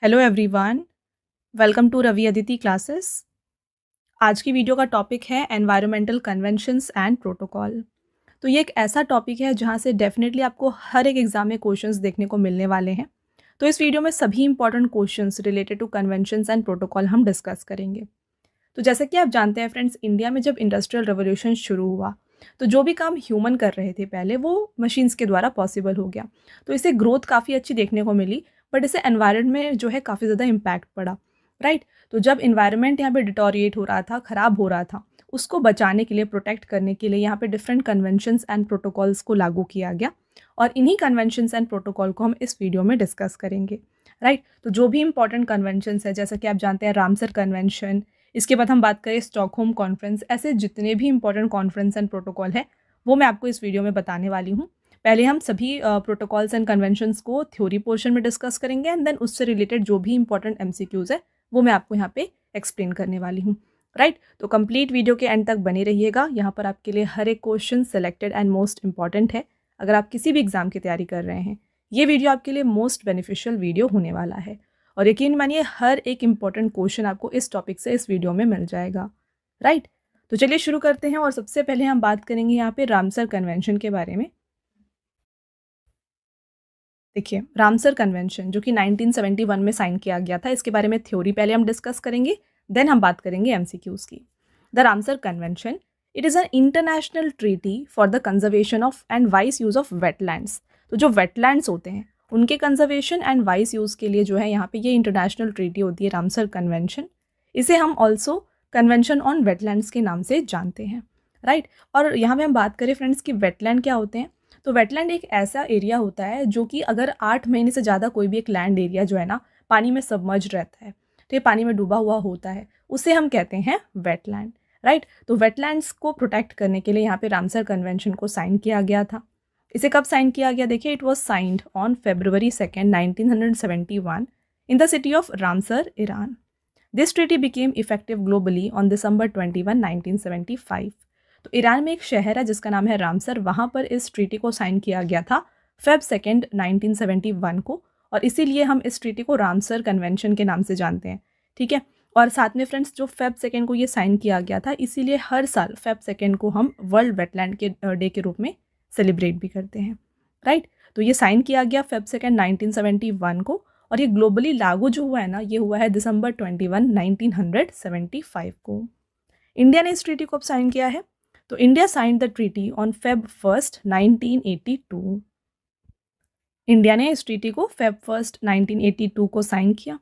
Hello everyone, welcome to Ravi Aditi classes. आज की video का टॉपिक है एनवायरमेंटल कन्वेंशंस एंड प्रोटोकॉल। तो ये एक ऐसा टॉपिक है जहाँ से डेफिनेटली आपको हर एक एग्जाम में क्वेश्चंस देखने को मिलने वाले हैं। तो इस वीडियो में सभी important questions related to conventions and protocol हम डिस्कस करेंगे। तो जैसे कि आप जानते हैं फ्रेंड्स, इंडिया में जब इंडस्ट्रियल रेवोल्यूशन शुरू हुआ तो जो भी काम ह्यूमन कर रहे थे पहले, वो मशीन्स के द्वारा पॉसिबल हो गया। तो इससे ग्रोथ काफ़ी अच्छी देखने को मिली, बट इससे एनवायरनमेंट में जो है काफ़ी ज़्यादा इम्पैक्ट पड़ा, राइट। तो जब इन्वायरमेंट यहाँ पे डिटोरिएट हो रहा था, ख़राब हो रहा था, उसको बचाने के लिए, प्रोटेक्ट करने के लिए यहाँ पे डिफरेंट कन्वेंशंस एंड प्रोटोकॉल्स को लागू किया गया। और इन्हीं कन्वेंशंस एंड प्रोटोकॉल को हम इस वीडियो में डिस्कस करेंगे, राइट। तो जो भी इंपॉर्टेंट कन्वेंशंस है, जैसा कि आप जानते हैं रामसर कन्वेंशन, इसके बाद हम बात करें स्टॉकहोम कॉन्फ्रेंस, ऐसे जितने भी इंपॉर्टेंट कॉन्फ्रेंस एंड प्रोटोकॉल है वो मैं आपको इस वीडियो में बताने वाली हूँ। पहले हम सभी प्रोटोकॉल्स एंड कन्वेंशंस को थ्योरी पोर्शन में डिस्कस करेंगे, एंड देन उससे रिलेटेड जो भी इंपॉर्टेंट एमसीक्यूज है वो मैं आपको यहाँ पे एक्सप्लेन करने वाली हूँ, राइट। तो कंप्लीट वीडियो के एंड तक बने रहिएगा। यहाँ पर आपके लिए हर एक question selected and most important है। अगर आप किसी भी एग्जाम की तैयारी कर रहे हैं, ये वीडियो आपके लिए मोस्ट बेनिफिशियल वीडियो होने वाला है। और यकीन मानिए, हर एक इंपॉर्टेंट क्वेश्चन आपको इस टॉपिक से इस वीडियो में मिल जाएगा, राइट। तो चलिए शुरू करते हैं। और सबसे पहले हम बात करेंगे यहाँ पे रामसर कन्वेंशन के बारे में। देखिए, रामसर कन्वेंशन जो कि 1971 में साइन किया गया था, इसके बारे में थ्योरी पहले हम डिस्कस करेंगे, देन हम बात करेंगे एमसीक्यूज की। The Ramsar convention, it is an international treaty for the conservation of and vice use of wetlands. तो जो वेटलैंड्स होते हैं उनके कंजर्वेशन एंड वाइस यूज़ के लिए जो है यहाँ पे ये इंटरनेशनल ट्रीटी होती है रामसर कन्वेंशन। इसे हम ऑल्सो कन्वेंशन ऑन वेटलैंड्स के नाम से जानते हैं, राइट। और यहाँ पे हम बात करें फ्रेंड्स कि वेटलैंड क्या होते हैं, तो वेटलैंड एक ऐसा एरिया होता है जो कि अगर 8 महीने से ज़्यादा कोई भी एक लैंड एरिया जो है ना पानी में सबमर्ज रहता है, तो ये पानी में डूबा हुआ होता है, उसे हम कहते हैं वेटलैंड, राइट। तो वेटलैंड्स को प्रोटेक्ट करने के लिए यहाँ पे रामसर कन्वेंशन को साइन किया गया था। इसे कब साइन किया गया? देखिए, it was signed on February 2nd 1971 in the city of Ramsar, Iran. This treaty became effective globally on December 21, 1975। तो ईरान में एक शहर है जिसका नाम है रामसर, वहाँ पर इस ट्रीटी को साइन किया गया था Feb 2nd 1971 को, और इसीलिए हम इस ट्रीटी को रामसर कन्वेंशन के नाम से जानते हैं, ठीक है। और साथ में फ्रेंड्स, जो Feb 2nd को ये साइन किया गया था, इसीलिए हर साल Feb 2nd को हम वर्ल्ड वेटलैंड के डे के रूप में सेलिब्रेट भी करते हैं, राइट। तो ये साइन किया गया Feb 2nd 1971 को, और ये ग्लोबली लागू जो हुआ है ना, ये हुआ है December 21, 1975 को। इंडिया ने इस ट्रीटी को अब साइन किया है, तो India signed the treaty on Feb 1st 1982। India ने इस ट्रीटी को Feb 1st 1982 को साइन किया।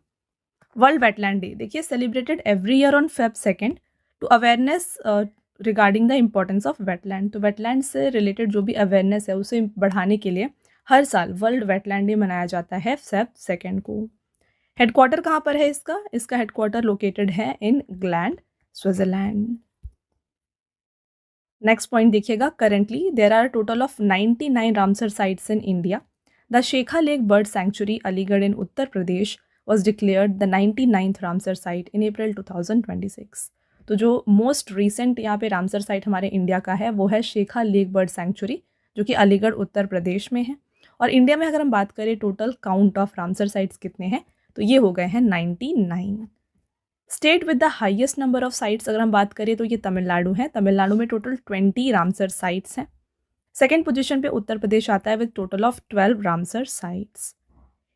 वर्ल्ड वेटलैंड डे, देखिए, celebrated every year on Feb 2nd to awareness regarding the importance of wetland. तो वेटलैंड से रिलेटेड जो भी अवेयरनेस है उसे बढ़ाने के लिए हर साल वर्ल्ड वेटलैंड डे मनाया जाता है Feb 2nd को। हेडक्वार्टर कहाँ पर है इसका? इसका हेडक्वार्टर लोकेटेड है in Gland, Switzerland. Next point देखिएगा, currently there are total of 99 Ramsar sites in India. The Shekha lake bird sanctuary Aligarh in Uttar Pradesh was declared the 99th Ramsar site in April 2026। तो जो मोस्ट रिसेंट यहाँ पे Ramsar site हमारे India का है वो है शेखा लेक बर्ड सेंचुरी, जो कि अलीगढ़ उत्तर प्रदेश में है। और इंडिया में अगर हम बात करें total count of Ramsar sites कितने हैं, तो ये हो गए हैं 99। State with the highest number of sites अगर हम बात करें तो ये तमिलनाडु है। तमिलनाडु में टोटल 20 रामसर साइट्स हैं। सेकेंड पोजीशन पे उत्तर प्रदेश आता है with total of 12 Ramsar sites.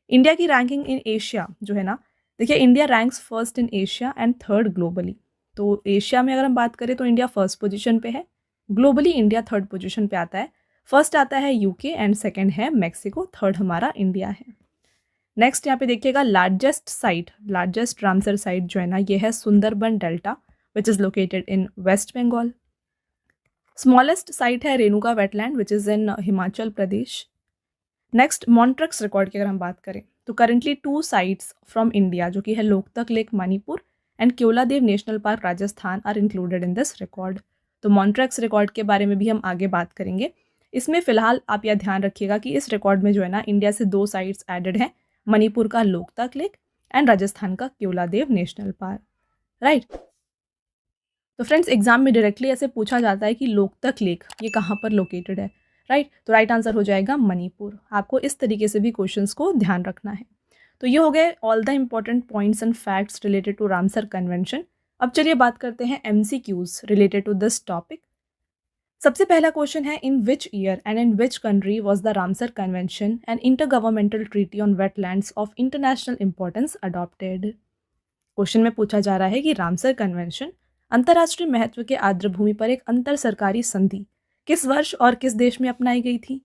India की रैंकिंग इन एशिया जो है ना, देखिए, India ranks first in Asia and third globally. तो एशिया में अगर हम बात करें तो इंडिया फर्स्ट पोजीशन पे है, ग्लोबली इंडिया थर्ड पोजीशन पे आता है। फर्स्ट आता है यूके एंड सेकेंड है मैक्सिको, थर्ड हमारा इंडिया है। नेक्स्ट यहाँ पे देखिएगा, लार्जेस्ट रामसर साइट जो है ना, ये है Sundarban delta which is located in West Bengal. Smallest site है Renuka wetland which is in Himachal Pradesh. Next, Montreux record की अगर हम बात करें तो करेंटली 2 साइट्स फ्रॉम इंडिया जो कि है Loktak lake Manipur and Keoladeo national park Rajasthan are included in this record. तो मॉन्ट्रक्स रिकॉर्ड के बारे में भी हम आगे बात करेंगे। इसमें फिलहाल आप यह ध्यान रखिएगा कि इस रिकॉर्ड में जो है ना, इंडिया से 2 साइट्स एडेड हैं, मणिपुर का लोकतक लेक एंड राजस्थान का केवलादेव नेशनल पार्क, राइट। तो फ्रेंड्स, एग्जाम में डायरेक्टली ऐसे पूछा जाता है कि लोकतक लेक ये कहाँ पर लोकेटेड है, राइट। तो राइट आंसर हो जाएगा मणिपुर। आपको इस तरीके से भी क्वेश्चंस को ध्यान रखना है। तो ये हो गए all the important points and facts related to Ramsar convention. अब चलिए बात करते हैं MCQs related to this topic. सबसे पहला क्वेश्चन है, in which year and in which country was the Ramsar convention and intergovernmental treaty on wetlands of international importance adopted. Question में पूछा जा रहा है कि रामसर कन्वेंशन अंतर्राष्ट्रीय महत्व के आर्द्रभूमि पर एक अंतर सरकारी संधि किस वर्ष और किस देश में अपनाई गई थी।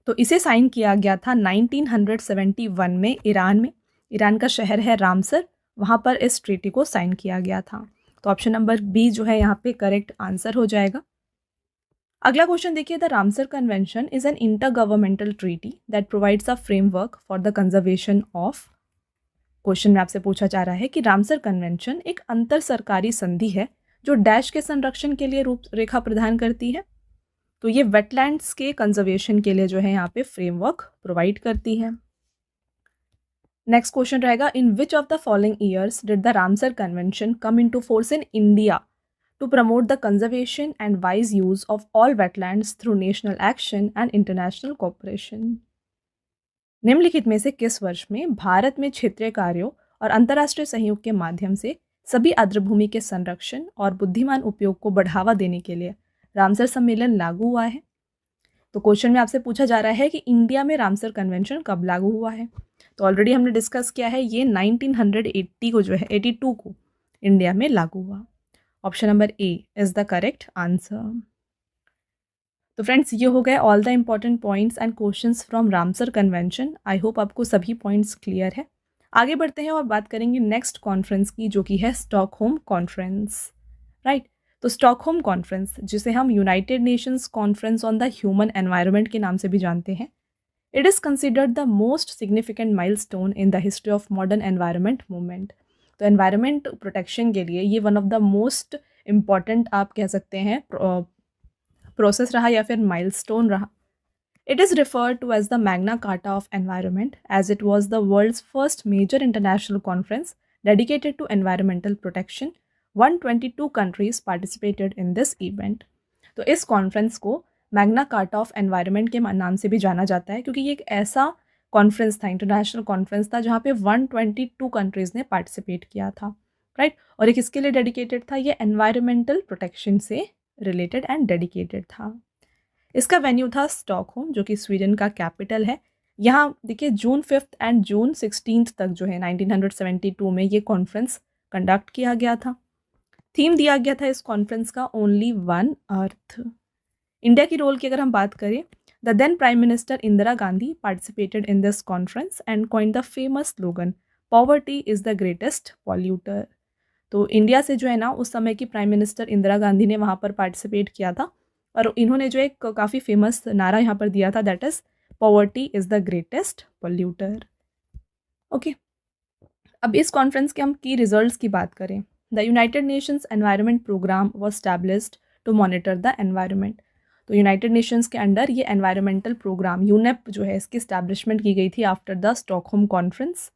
तो इसे साइन किया गया था 1971 में ईरान में। ईरान का शहर है रामसर, वहाँ पर इस ट्रीटी को साइन किया गया था। तो ऑप्शन नंबर बी जो है यहाँ पे करेक्ट आंसर हो जाएगा। अगला क्वेश्चन देखिए, the Ramsar convention is N inter governmental treaty that provides a framework for the conservation of. Question में आपसे पूछा जा रहा है कि रामसर कन्वेंशन एक अंतर सरकारी संधि है जो डैश के संरक्षण के लिए रूपरेखा प्रदान करती है। तो ये वेटलैंड्स के कंजर्वेशन के लिए जो है यहाँ पे फ्रेमवर्क प्रोवाइड करती है। नेक्स्ट क्वेश्चन रहेगा, in which of the following years did the Ramsar convention come into force in India to promote the conservation and wise use of all wetlands through national action and international cooperation. निम्नलिखित में से किस वर्ष में भारत में क्षेत्रीय कार्यों और अंतर्राष्ट्रीय सहयोग के माध्यम से सभी आर्द्रभूमि के संरक्षण और बुद्धिमान उपयोग को बढ़ावा देने के लिए रामसर सम्मेलन लागू हुआ है। तो क्वेश्चन में आपसे पूछा जा रहा है कि इंडिया में रामसर कन्वेंशन कब लागू हुआ है। तो ऑलरेडी हमने डिस्कस किया है, ये 1980 को जो है 82 को इंडिया में लागू हुआ। Option number A is the correct answer. तो फ्रेंड्स, ये हो गए all the important points and questions from Ramsar convention. I hope आपको सभी पॉइंट्स क्लियर है। आगे बढ़ते हैं और बात करेंगे नेक्स्ट कॉन्फ्रेंस की, जो कि है स्टॉकहोम कॉन्फ्रेंस। राइट, तो स्टॉकहोम कॉन्फ्रेंस, जिसे हम United Nations conference on the human environment के नाम से भी जानते हैं, it is considered the most significant milestone in the history of modern environment movement. तो एनवायरनमेंट प्रोटेक्शन के लिए ये one of the most important आप कह सकते हैं प्रोसेस रहा या फिर माइलस्टोन रहा। It is referred to as the Magna Carta of Environment, as it was the world's first major international conference dedicated to environmental protection. 122 countries participated in this event. तो इस कॉन्फ्रेंस को Magna carta of environment के नाम से भी जाना जाता है, क्योंकि ये एक ऐसा कॉन्फ्रेंस था, इंटरनेशनल कॉन्फ्रेंस था, जहाँ पे 122 कंट्रीज़ ने पार्टिसिपेट किया था। राइट, और एक इसके लिए डेडिकेटेड था, ये एनवायरमेंटल प्रोटेक्शन से रिलेटेड एंड डेडिकेटेड था। इसका वेन्यू था स्टॉकहोम, जो कि स्वीडन का कैपिटल है। यहाँ देखिए जून 5 एंड जून 16 तक जो है 1972 में ये कॉन्फ्रेंस कंडक्ट किया गया था। थीम दिया गया था इस कॉन्फ्रेंस का ओनली वन अर्थ। इंडिया की रोल की अगर हम बात करें, the then prime minister Indira Gandhi participated in this conference and coined the famous slogan poverty is the greatest polluter. तो इंडिया से जो है ना उस समय की प्राइम मिनिस्टर इंदिरा गांधी ने वहाँ पर पार्टिसिपेट किया था, और इन्होंने जो एक काफ़ी फेमस नारा यहाँ पर दिया था, that is poverty is the greatest polluter. Okay, अब इस कॉन्फ्रेंस के हम की रिजल्ट्स की बात करें, the United Nations environment programme was established to monitor the environment. तो यूनाइटेड नेशंस के अंडर ये एनवायरमेंटल प्रोग्राम यूनेप जो है इसकी स्टैब्लिशमेंट की गई थी after the Stockholm conference.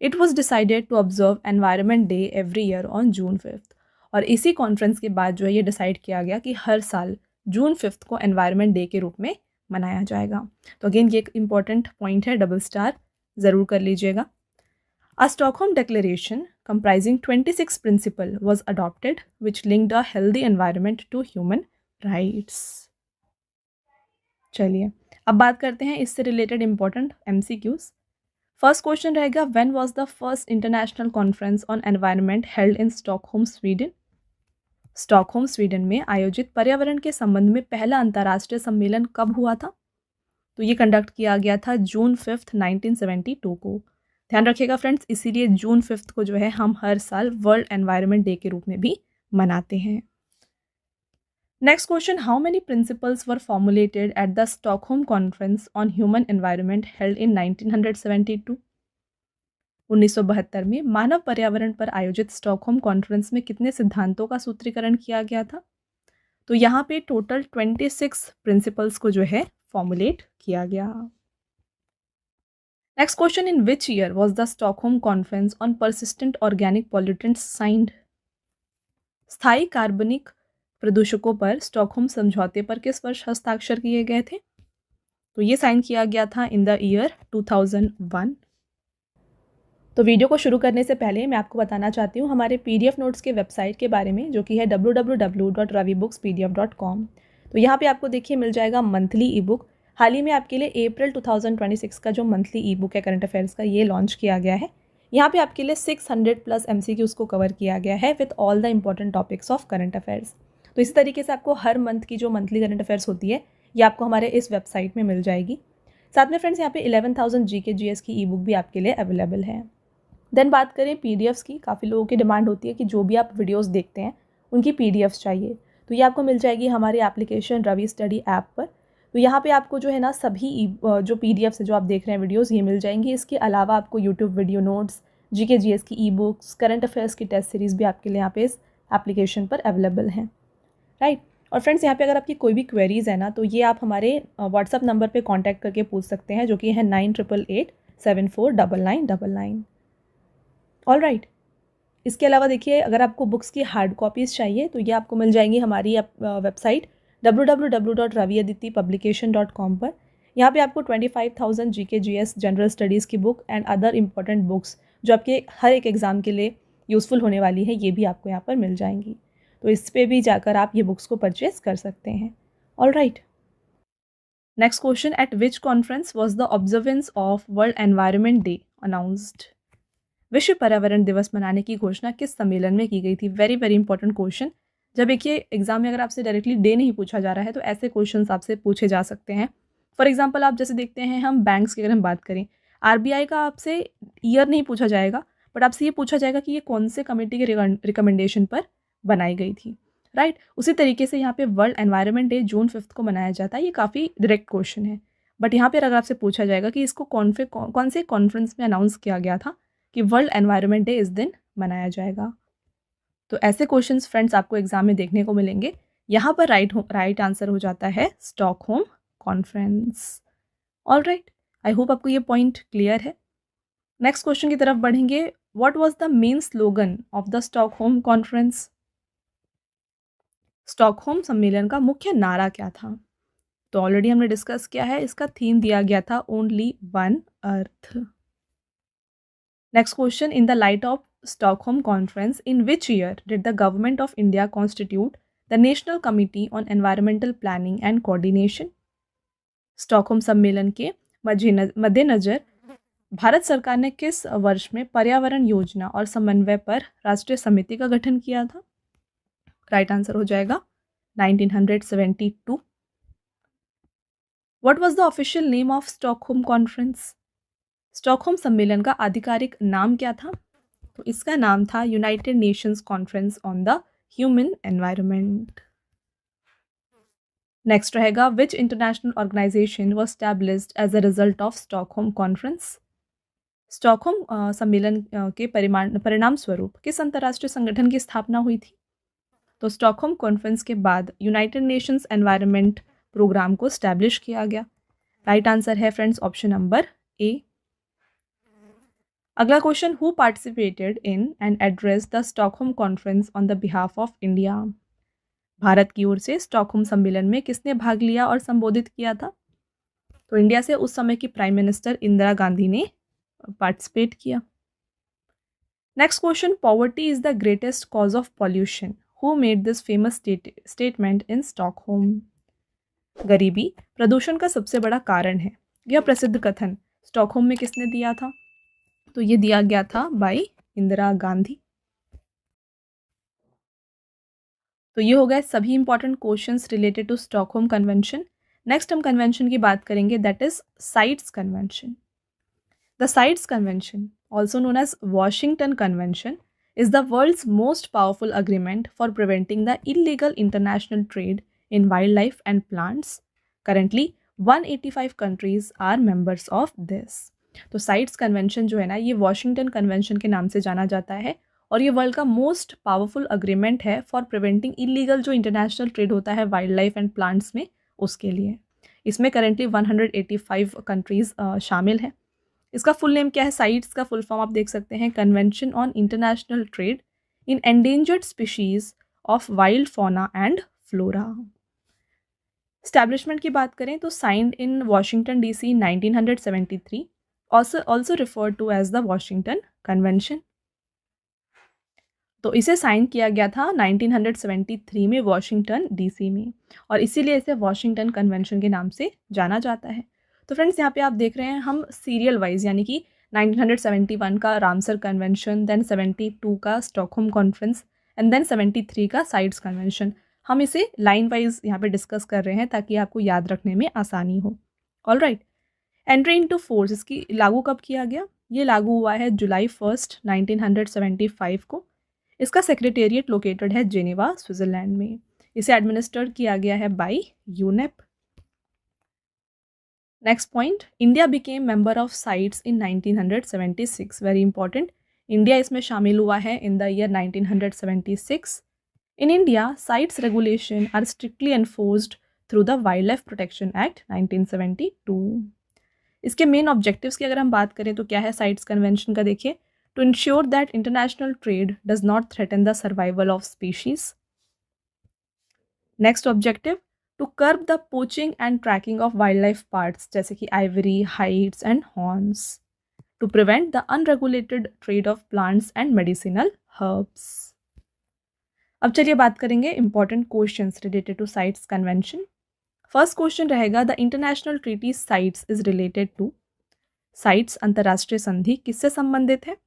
It was decided to observe environment day every year on June 5। और इसी कॉन्फ्रेंस के बाद जो है ये डिसाइड किया गया कि हर साल जून 5 को एनवायरनमेंट डे के रूप में मनाया जाएगा। तो अगेन ये एक इंपॉर्टेंट पॉइंट है, डबल स्टार ज़रूर कर लीजिएगा। A Stockholm Declaration comprising 26 principles was adopted which linked a healthy environment to human rights. चलिए अब बात करते हैं इससे related important MCQs। First question रहेगा, when was the first international conference on environment held in Stockholm Sweden. Stockholm Sweden में आयोजित पर्यावरण के संबंध में पहला अंतर्राष्ट्रीय सम्मेलन कब हुआ था। तो ये कंडक्ट किया गया था जून 5, 1972 को। ध्यान रखिएगा फ्रेंड्स, इसीलिए जून 5 को जो है हम हर साल वर्ल्ड एनवायरनमेंट डे के रूप में भी मनाते हैं। Next question, how many principles were formulated at the Stockholm conference on human environment held इन 1972। 1972 में मानव पर्यावरण पर आयोजित स्टॉकहोम कॉन्फ्रेंस में कितने सिद्धांतों का सूत्रीकरण किया गया था। तो यहाँ पे टोटल 26 प्रिंसिपल्स को जो है फॉर्मुलेट किया गया। Next question, in which year was the Stockholm conference on persistent organic pollutants signed. स्थायी कार्बनिक प्रदूषकों पर स्टॉकहोम समझौते पर किस वर्ष हस्ताक्षर किए गए थे। तो ये साइन किया गया था इन द ईयर 2001। तो वीडियो को शुरू करने से पहले मैं आपको बताना चाहती हूँ हमारे PDF नोट्स के वेबसाइट के बारे में, जो कि है www.ravibookspdf.com। तो यहाँ पे आपको देखिए मिल जाएगा मंथली ई बुक। हाल ही में आपके लिए अप्रैल 2026 का जो मंथली ई बुक है करंट अफेयर्स का, ये लॉन्च किया गया है। यहाँ पे आपके लिए 600+ MCQs को कवर किया गया है with all the important topics of current affairs. तो इसी तरीके से आपको हर मंथ की जो मंथली करंट अफेयर्स होती है, ये आपको हमारे इस वेबसाइट में मिल जाएगी। साथ में फ्रेंड्स यहाँ पे 11,000 GK GS की ई बुक भी आपके लिए अवेलेबल है। देन बात करें PDFs की, काफ़ी लोगों की डिमांड होती है कि जो भी आप वीडियोस देखते हैं उनकी PDFs चाहिए, तो ये आपको मिल जाएगी हमारी एप्लीकेशन रवि स्टडी ऐप पर। तो यहाँ पे आपको जो है ना सभी जो PDFs है जो आप देख रहे हैं वीडियोस, ये मिल जाएंगी। इसके अलावा आपको YouTube video notes, GK GS की ई बुक्स, करंट अफेयर्स की टेस्ट सीरीज़ भी आपके लिए यहाँ पे इस एप्लीकेशन पर अवेलेबल हैं, राइट। और फ्रेंड्स यहाँ पे अगर आपकी कोई भी क्वेरीज़ है ना, तो ये आप हमारे व्हाट्सअप नंबर पे कांटेक्ट करके पूछ सकते हैं, जो कि है 9888749999। All right. इसके अलावा देखिए अगर आपको बुक्स की हार्ड कॉपीज़ चाहिए तो ये आपको मिल जाएंगी हमारी वेबसाइट www.raviaditipublication.com पर। यहाँ पे आपको 25,000 GK GS जनरल स्टडीज़ की book and other important books जो आपके हर एक एग्ज़ाम के लिए यूज़फुल होने वाली है, ये भी आपको यहाँ पर मिल जाएंगी। तो इस पर भी जाकर आप ये बुक्स को परचेज कर सकते हैं। All right. Next question, eight which conference was the observance of world environment day announced? विश्व पर्यावरण दिवस मनाने की घोषणा किस सम्मेलन में की गई थी? Very very important question. जब देखिए एग्जाम में अगर आपसे डायरेक्टली डे नहीं पूछा जा रहा है तो ऐसे क्वेश्चंस आपसे पूछे जा सकते हैं। फॉर एग्जांपल आप जैसे देखते हैं हम बैंक्स की अगर हम बात करें, RBI का आपसे ईयर नहीं पूछा जाएगा, बट आपसे ये पूछा जाएगा कि ये कौन से कमेटी के रिकमेंडेशन पर बनाई गई थी, राइट। उसी तरीके से यहाँ पे वर्ल्ड एनवायरनमेंट डे जून 5 को मनाया जाता है। ये काफ़ी डायरेक्ट क्वेश्चन है, बट यहाँ पर अगर आपसे पूछा जाएगा कि इसको कौन से कॉन्फ्रेंस में अनाउंस किया गया था कि वर्ल्ड एनवायरनमेंट डे इस दिन मनाया जाएगा, तो ऐसे क्वेश्चंस फ्रेंड्स आपको एग्जाम में देखने को मिलेंगे। यहाँ पर राइट आंसर हो जाता है Stockholm conference. All right, I hope आपको ये पॉइंट क्लियर है। नेक्स्ट क्वेश्चन की तरफ बढ़ेंगे। What was the main slogan of the Stockholm conference? Stockholm सम्मेलन का मुख्य नारा क्या था? तो ऑलरेडी हमने डिस्कस किया है, इसका थीम दिया गया था only one earth. Next question, in the light of Stockholm Conference, in which year did the Government of India constitute the National Committee on Environmental Planning and Coordination? Stockholm सम्मेलन के मद्देनजर भारत सरकार ने किस वर्ष में पर्यावरण योजना और समन्वय पर राष्ट्रीय समिति का गठन किया था? राइट आंसर हो जाएगा 1972। What was the official name of Stockholm Conference? Stockholm सम्मेलन का आधिकारिक नाम क्या था? तो इसका नाम था United Nations conference on the human environment. Next रहेगा, which international organization was established as a result of Stockholm conference? Stockholm सम्मेलन के परिणाम स्वरूप किस अंतर्राष्ट्रीय संगठन की स्थापना हुई थी? तो स्टॉकहोम कॉन्फ्रेंस के बाद यूनाइटेड नेशंस एनवायरनमेंट प्रोग्राम को स्टैब्लिश किया गया। राइट आंसर है फ्रेंड्स ऑप्शन नंबर ए। अगला question, who participated in and address the Stockholm conference on the behalf of India? Bharat की ओर से स्टॉकहोम सम्मेलन में किसने भाग लिया और संबोधित किया था? तो इंडिया से उस समय की प्राइम मिनिस्टर इंदिरा गांधी ने पार्टिसिपेट किया। Next question, poverty is the greatest cause of pollution, who made this famous statement in Stockholm? गरीबी प्रदूषण का सबसे बड़ा कारण है, यह प्रसिद्ध कथन स्टॉकहोम में किसने दिया था? तो ये दिया गया था बाय इंदिरा गांधी। तो ये हो गए सभी important questions related to Stockholm convention. Next हम कन्वेंशन की बात करेंगे, that is CITES convention. The CITES convention, also known as Washington convention, is the world's most powerful agreement for preventing the illegal international trade in wildlife and plants. Currently, 185 countries are members of this. तो sites convention जो है ना, ये Washington convention के नाम से जाना जाता है और ये वर्ल्ड का मोस्ट पावरफुल अग्रीमेंट है फॉर प्रिवेंटिंग इलीगल जो इंटरनेशनल ट्रेड होता है वाइल्ड लाइफ एंड प्लांट्स में, उसके लिए। इसमें करेंटली 185 कंट्रीज़ शामिल हैं। इसका फुल नेम क्या है? साइट्स का फुल फॉर्म आप देख सकते हैं, convention on international trade in endangered species of wild fauna and flora. Establishment की बात करें तो signed in Washington DC 1973, also referred to as the Washington Convention. तो इसे साइन किया गया था 1973 में वॉशिंगटन डीसी में, और इसीलिए इसे वॉशिंगटन कन्वेंशन के नाम से जाना जाता है। तो फ्रेंड्स यहाँ पे आप देख रहे हैं हम सीरियल वाइज, यानी कि 1971 का रामसर कन्वेंशन, देन 72 का स्टॉकहोम कॉन्फ्रेंस, एंड देन 73 का साइट्स कन्वेंशन, हम इसे लाइन वाइज यहाँ पे डिस्कस कर रहे हैं ताकि आपको याद रखने में आसानी हो। All right, entry into force, इसकी लागू कब किया गया? ये लागू हुआ है जुलाई 1 1975 को। इसका सेक्रेटेरिएट लोकेटेड है जेनेवा, स्विट्जरलैंड में। इसे एडमिनिस्टर किया गया है by UNEP. Next point, India became member of CITES in 1976, very important. India इसमें शामिल हुआ है in the year 1976। In India CITES regulation are strictly enforced through the wild life protection act 1972। इसके मेन ऑब्जेक्टिव्स की अगर हम बात करें तो क्या है साइट्स कन्वेंशन का? देखिए, to ensure that international trade does not threaten the survival of species. Next objective, to curb the poaching and tracking of wildlife parts जैसे कि ivory, hides and horns, to prevent the unregulated trade of plants and medicinal herbs. अब चलिए बात करेंगे important questions related to CITES convention. First question रहेगा, the international treaty CITES is related to. CITES अंतर्राष्ट्रीय संधि किससे संबंधित है?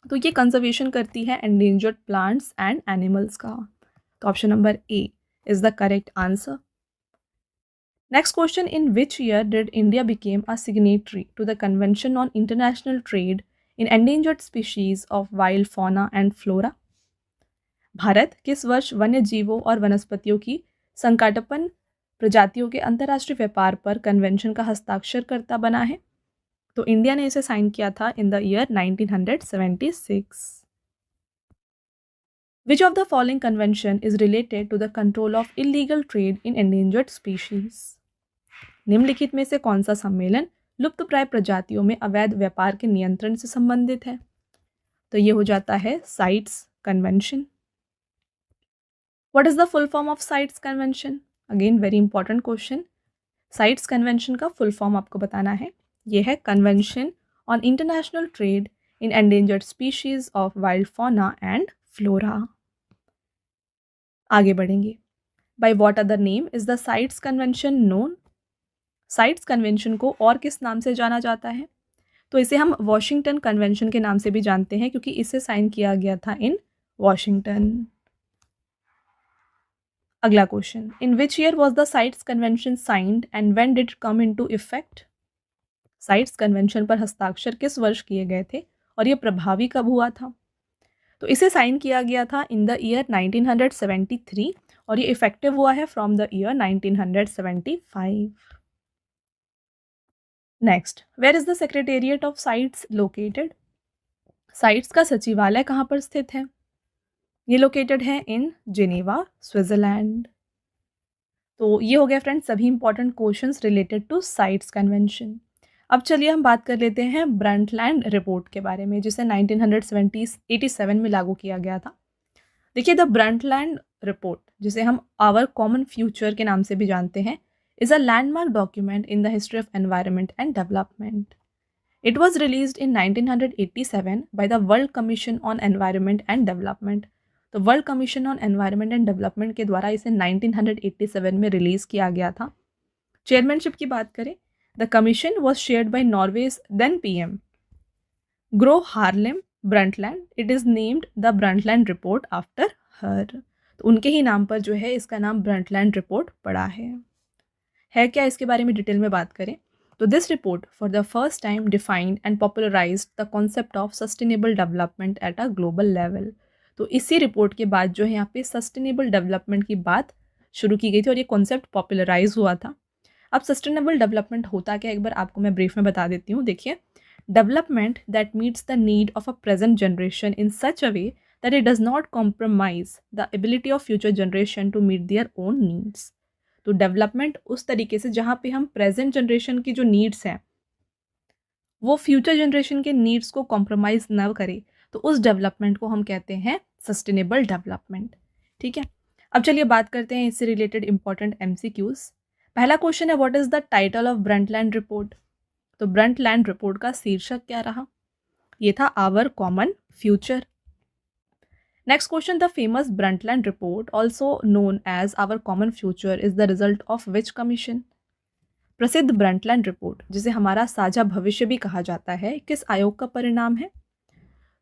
तो ये कंजर्वेशन करती है एंडेंजर्ड प्लांट्स एंड एनिमल्स का। तो option number A is the correct answer. Next question, in which year did India became a signatory to the convention on international trade in endangered species of wild fauna and flora? Bharat किस वर्ष वन्य जीवों और वनस्पतियों की संकाटपन प्रजातियों के अंतर्राष्ट्रीय व्यापार पर कन्वेंशन का हस्ताक्षरकर्ता बना है? तो इंडिया ने इसे साइन किया था in the year 1976। Which of the following convention is related to the control of illegal trade in endangered species? निम्नलिखित में से कौन सा सम्मेलन लुप्तप्राय प्रजातियों में अवैध व्यापार के नियंत्रण से संबंधित है? तो ये हो जाता है sites convention. What is the full form of CITES convention? Again very important question. CITES convention का full form आपको बताना है। ये है convention on international trade in endangered species of wild fauna and flora. आगे बढ़ेंगे। By what other name is the CITES convention known? Sites convention को और किस नाम से जाना जाता है? तो इसे हम वॉशिंगटन कन्वेंशन के नाम से भी जानते हैं क्योंकि इसे साइन किया गया था इन वॉशिंगटन। अगला question, in which year was the CITES convention signed and when did it come into effect? Sites convention पर हस्ताक्षर किस वर्ष किए गए थे और ये प्रभावी कब हुआ था? तो इसे साइन किया गया था इन द ईयर 1973 और ये इफेक्टिव हुआ है from the year 1975। Next, where is the secretariat of CITES located? CITES का सचिवालय कहाँ पर स्थित है? ये लोकेटेड है इन जेनेवा, स्विट्जरलैंड। तो ये हो गया फ्रेंड्स सभी important questions related to CITES convention. अब चलिए हम बात कर लेते हैं ब्रंटलैंड रिपोर्ट के बारे में जिसे 1987 में लागू किया गया था। देखिए, द ब्रंटलैंड रिपोर्ट, जिसे हम आवर कॉमन फ्यूचर के नाम से भी जानते हैं, is a landmark document in the history of environment and development. It was released in 1987 by the world commission on environment and development. तो world commission on environment and development के द्वारा इसे 1987 में रिलीज किया गया था। चेयरमैनशिप की बात करें, the commission was shared by Norway's then PM Gro Harlem Brundtland. It is named the Brundtland report after her. तो उनके ही नाम पर जो है इसका नाम ब्रंटलैंड रिपोर्ट पड़ा है क्या इसके बारे में डिटेल में बात करें तो this report for the first time defined and popularised the concept of sustainable development at a global level. तो इसी रिपोर्ट के बाद जो है यहाँ पे सस्टेनेबल डेवलपमेंट की बात शुरू की गई थी और ये कॉन्सेप्ट पॉपुलराइज हुआ था। अब सस्टेनेबल डेवलपमेंट होता क्या, एक बार आपको मैं ब्रीफ में बता देती हूँ। देखिए, development that meets the need of a present generation in such a way that it does not compromise the ability of future generation to meet their own needs. तो डेवलपमेंट उस तरीके से जहाँ पे हम प्रेजेंट जनरेशन की जो needs हैं वो फ्यूचर जनरेशन के नीड्स को कॉम्प्रोमाइज़ न करे, तो उस डेवलपमेंट को हम कहते हैं सस्टेनेबल डेवलपमेंट। ठीक है, अब चलिए बात करते हैं इससे रिलेटेड इंपॉर्टेंट MCQs। पहला क्वेश्चन है, what is the title of Brundtland report? तो ब्रंटलैंड रिपोर्ट का शीर्षक क्या रहा? ये था our common future. Next question, the famous Brundtland report also known as our common future is the result of which commission? प्रसिद्ध Brundtland report, जिसे हमारा साझा भविष्य भी कहा जाता है, किस आयोग का परिणाम है?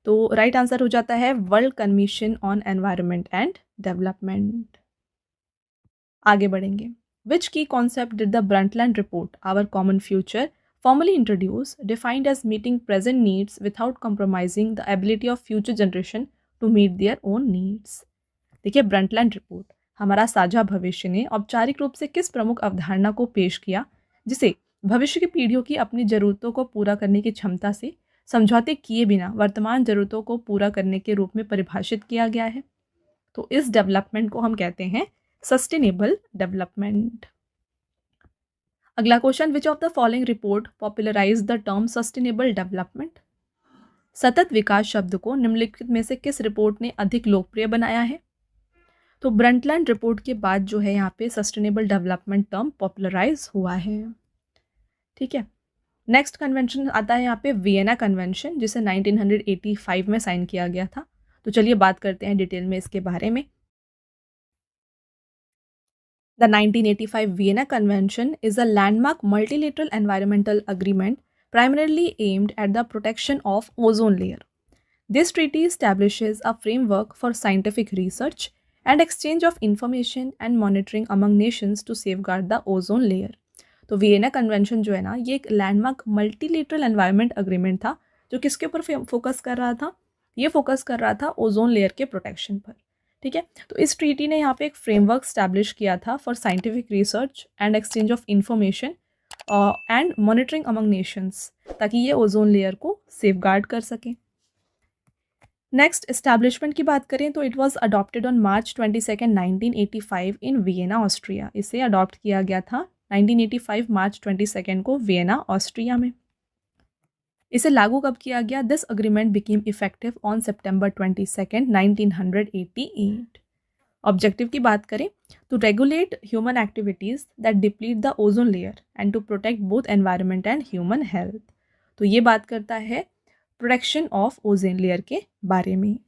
तो राइट आंसर हो जाता है world commission on environment and development. आगे बढ़ेंगे। विच की concept did the Brundtland report our common future formally introduced, defined as meeting present needs without compromising the ability of future generation to meet their own needs? देखिए, Brundtland report हमारा साझा भविष्य ने औपचारिक रूप से किस प्रमुख अवधारणा को पेश किया जिसे भविष्य की पीढ़ियों की अपनी जरूरतों को पूरा करने की क्षमता से समझौते किए बिना वर्तमान जरूरतों को पूरा करने के रूप में परिभाषित किया गया है? तो इस डेवलपमेंट को हम कहते हैं सस्टेनेबल डेवलपमेंट। अगला question, which of the following report popularize the term sustainable development? सतत विकास शब्द को निम्नलिखित में से किस रिपोर्ट ने अधिक लोकप्रिय बनाया है? तो ब्रंटलैंड रिपोर्ट के बाद जो है यहाँ पे सस्टेनेबल डेवलपमेंट टर्म पॉपुलराइज हुआ है। ठीक है, नेक्स्ट कन्वेंशन आता है यहाँ पे वियना कन्वेंशन, जिसे 1985 में साइन किया गया था। तो चलिए बात करते हैं डिटेल में इसके बारे में। The 1985 Vienna Convention is a landmark multilateral environmental agreement primarily aimed at the protection of ozone layer. This treaty establishes a framework for scientific research and exchange of information and monitoring among nations to safeguard the ozone layer. तो Vienna convention जो है ना, ये एक landmark multilateral environment agreement था जो किसके ऊपर फोकस कर रहा था? ये फोकस कर रहा था ओजोन लेयर के प्रोटेक्शन पर। ठीक है, तो इस ट्रीटी ने यहाँ पे एक फ्रेमवर्क स्टैब्लिश किया था for scientific research and exchange of information and monitoring among Nations, ताकि ये ओजोन लेयर को सेफगार्ड कर सकें। नेक्स्ट, एस्टैब्लिशमेंट की बात करें तो it was adopted on March 22, 1985 in Vienna, Austria. इसे अडॉप्ट किया गया था 1985 मार्च 22 को वियना, ऑस्ट्रिया में। इसे लागू कब किया गया? This agreement became effective on September 22, 1988। Objective की बात करें तो regulate human activities that deplete the ozone layer and to protect both environment and human health. तो ये बात करता है प्रोटेक्शन ऑफ ओजोन लेयर के बारे में।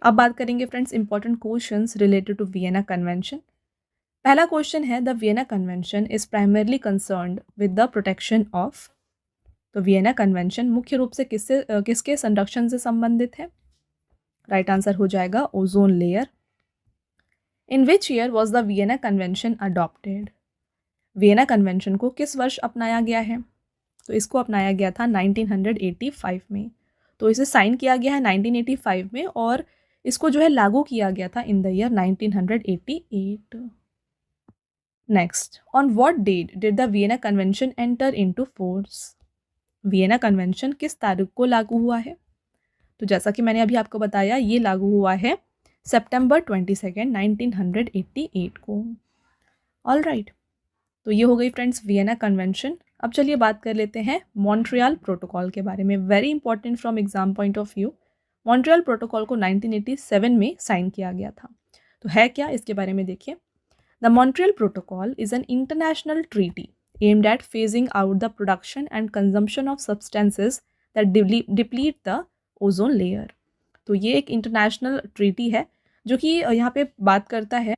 अब बात करेंगे friends important questions related to Vienna convention. पहला क्वेश्चन है, the Vienna convention is primarily concerned with the protection of. तो वियना कन्वेंशन मुख्य रूप से किसके संरक्षण से संबंधित है? राइट आंसर हो जाएगा ozone layer. In which year was the Vienna convention adopted? Vienna convention को किस वर्ष अपनाया गया है? तो इसको अपनाया गया था 1985 में। तो इसे साइन किया गया है 1985 में और इसको जो है लागू किया गया था in the year 1988। Next, on what date did the Vienna convention enter into force? Vienna convention किस तारीख को लागू हुआ है? तो जैसा कि मैंने अभी आपको बताया, ये लागू हुआ है सितंबर 22, 1988 को। ऑल राइट, तो ये हो गई फ्रेंड्स वियना कन्वेंशन। अब चलिए बात कर लेते हैं मॉन्ट्रियल प्रोटोकॉल के बारे में। Very important from exam point of view. Montreal protocol को 1987 में साइन किया गया था। तो है क्या, इसके बारे में देखिए। The Montreal protocol is an international treaty aimed at phasing out the production and consumption of substances that deplete the ozone layer। तो ये एक इंटरनेशनल ट्रीटी है जो कि यहाँ पे बात करता है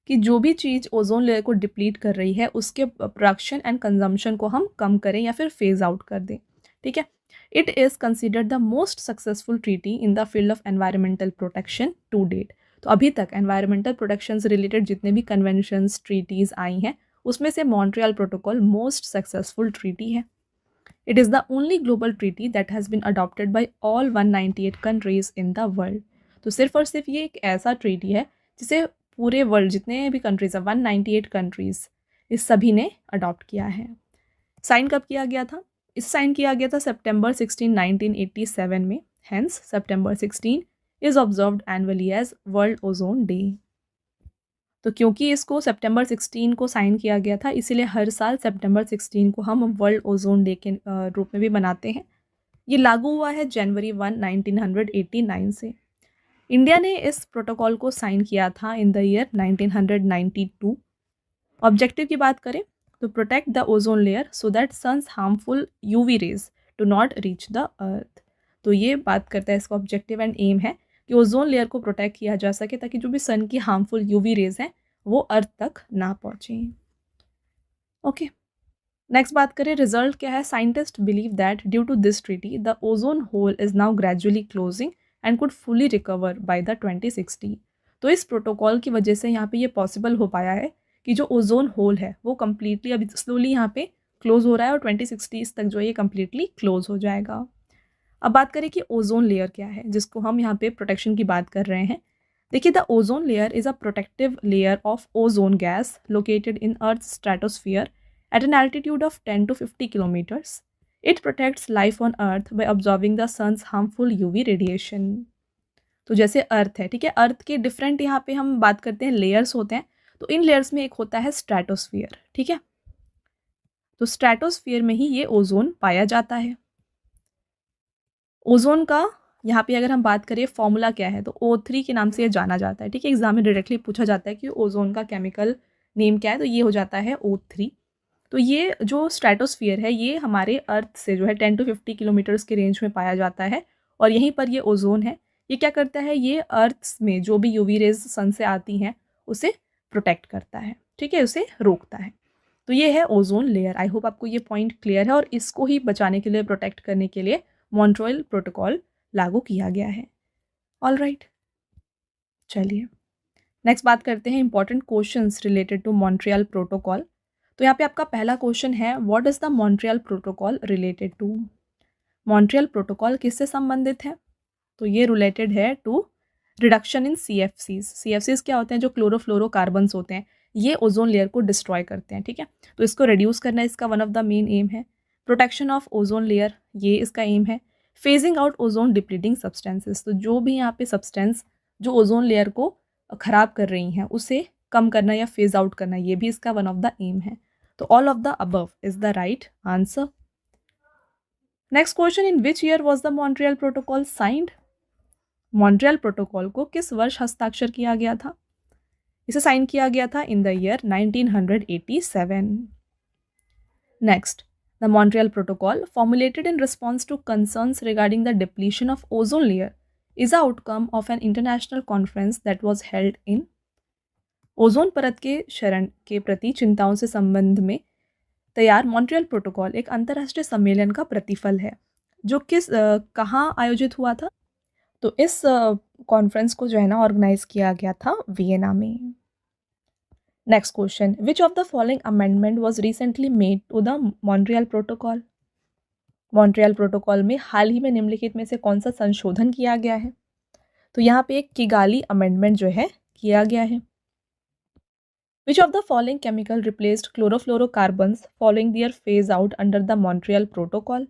कि जो भी चीज़ ओजोन लेयर को डिप्लीट कर रही है उसके प्रोडक्शन एंड कंजम्पशन को हम कम करें या फिर फेज आउट कर दें। ठीक है, it is considered the most successful treaty in the field of environmental protection to date. तो अभी तक एनवायरमेंटल प्रोटेक्शन से रिलेटेड जितने भी कन्वेंशंस ट्रीटीज़ आई हैं उसमें से Montreal protocol most successful treaty है। It is the only global treaty that has been adopted by all 198 countries in the world. तो सिर्फ और सिर्फ ये एक ऐसा ट्रीटी है जिसे पूरे वर्ल्ड जितने भी कंट्रीज हैं 198 कंट्रीज, इस सभी ने अडॉप्ट किया है। साइन कब किया गया था? इस साइन किया गया था सितंबर 16, 1987 में। Hence September 16 is observed annually as world ozone day. तो क्योंकि इसको सितंबर 16 को साइन किया गया था, इसीलिए हर साल सितंबर 16 को हम वर्ल्ड ओजोन डे के रूप में भी मनाते हैं। ये लागू हुआ है जनवरी 1, 1989 से। इंडिया ने इस प्रोटोकॉल को साइन किया था इन द ईयर 1992। ऑब्जेक्टिव की बात करें to protect the ozone layer so that sun's harmful UV rays do not reach the earth। तो ये बात करता है, इसका ऑब्जेक्टिव एंड एम है कि ओजोन लेयर को प्रोटेक्ट किया जा सके ताकि जो भी सन की हार्मफुल यूवी रेज हैं वो अर्थ तक ना पहुँचें। ओके, नेक्स्ट बात करें रिजल्ट क्या है। Scientist believe that due to this treaty the ozone hole is now gradually closing and could fully recover by the 2060। तो इस प्रोटोकॉल की वजह से यहाँ पे ये पॉसिबल हो पाया है कि जो ओजोन होल है वो कम्प्लीटली अभी स्लोली यहाँ पे क्लोज हो रहा है और 2060 तक जो है ये कम्प्लीटली क्लोज हो जाएगा। अब बात करें कि ओजोन लेयर क्या है जिसको हम यहाँ पे प्रोटेक्शन की बात कर रहे हैं। देखिए, the ozone layer is a protective layer of ozone gas located in earth stratosphere at an altitude of 10 to 50 kilometers. It protects life on Earth by absorbing the sun's harmful UV radiation. तो जैसे अर्थ है, ठीक है, अर्थ के different यहाँ पे हम बात करते हैं लेयर्स होते हैं, तो इन लेयर्स में एक होता है स्ट्रेटोस्फीयर, ठीक है। तो स्ट्रेटोस्फीयर में ही ये ओजोन पाया जाता है। ओजोन का यहाँ पे अगर हम बात करें फॉर्मूला क्या है तो O3 के नाम से ये जाना जाता है, ठीक है। एग्जाम में डायरेक्टली पूछा जाता है कि ओजोन का केमिकल नेम क्या है, तो ये हो जाता है O3। तो ये जो स्ट्रेटोस्फीयर है ये हमारे अर्थ से जो है 10 to 50 किलोमीटर्स के रेंज में पाया जाता है और यहीं पर ये ओजोन है। ये क्या करता है, ये अर्थ में जो भी यूवी रेज सन से आती हैं उसे प्रोटेक्ट करता है, ठीक है, उसे रोकता है। तो ये है ओजोन लेयर। आई होप आपको ये पॉइंट क्लियर है और इसको ही बचाने के लिए, प्रोटेक्ट करने के लिए मॉन्ट्रियल प्रोटोकॉल लागू किया गया है। ऑल राइट, चलिए नेक्स्ट बात करते हैं important questions related to Montreal protocol. तो यहाँ पे आपका पहला क्वेश्चन है, what is the Montreal protocol related to. Montreal प्रोटोकॉल किससे संबंधित है, तो ये रिलेटेड है to reduction in CFCs। CFCs क्या होते हैं, जो क्लोरोफ्लोरोकार्बन्स होते हैं, ये ओजोन लेयर को डिस्ट्रॉय करते हैं, ठीक है। तो इसको रिड्यूस करना इसका one of the main M है। प्रोटेक्शन ऑफ ओजोन लेयर, ये इसका एम है। Phasing out ozone depleting substances, तो जो भी यहाँ पे सब्सटेंस जो ओजोन लेयर को ख़राब कर रही हैं उसे कम करना या फेज आउट करना, ये भी इसका वन ऑफ द एम है। तो all of the above is the right answer. Next question, in which year was the Montreal protocol signed. Montreal protocol को किस वर्ष हस्ताक्षर किया गया था। इसे साइन किया गया था in the year 1987। Next, the Montreal protocol formulated in response to concerns regarding the depletion of ozone layer is a outcome of an international conference that was held in. Ozone परत के क्षरण के प्रति चिंताओं से संबंध में तैयार मॉन्ट्रियल प्रोटोकॉल एक अंतर्राष्ट्रीय सम्मेलन का प्रतिफल है जो कहाँ आयोजित हुआ था। तो इस कॉन्फ्रेंस को जो है ना ऑर्गेनाइज किया गया था वियना में। Next question, which of the following amendment was recently made to the Montreal protocol. Montreal protocol में हाल ही में निम्नलिखित में से कौन सा संशोधन किया गया है। तो यहाँ पे एक किगाली अमेंडमेंट जो है किया गया है। Which of the following chemical replaced chlorofluorocarbons following their phase out under the Montreal Protocol?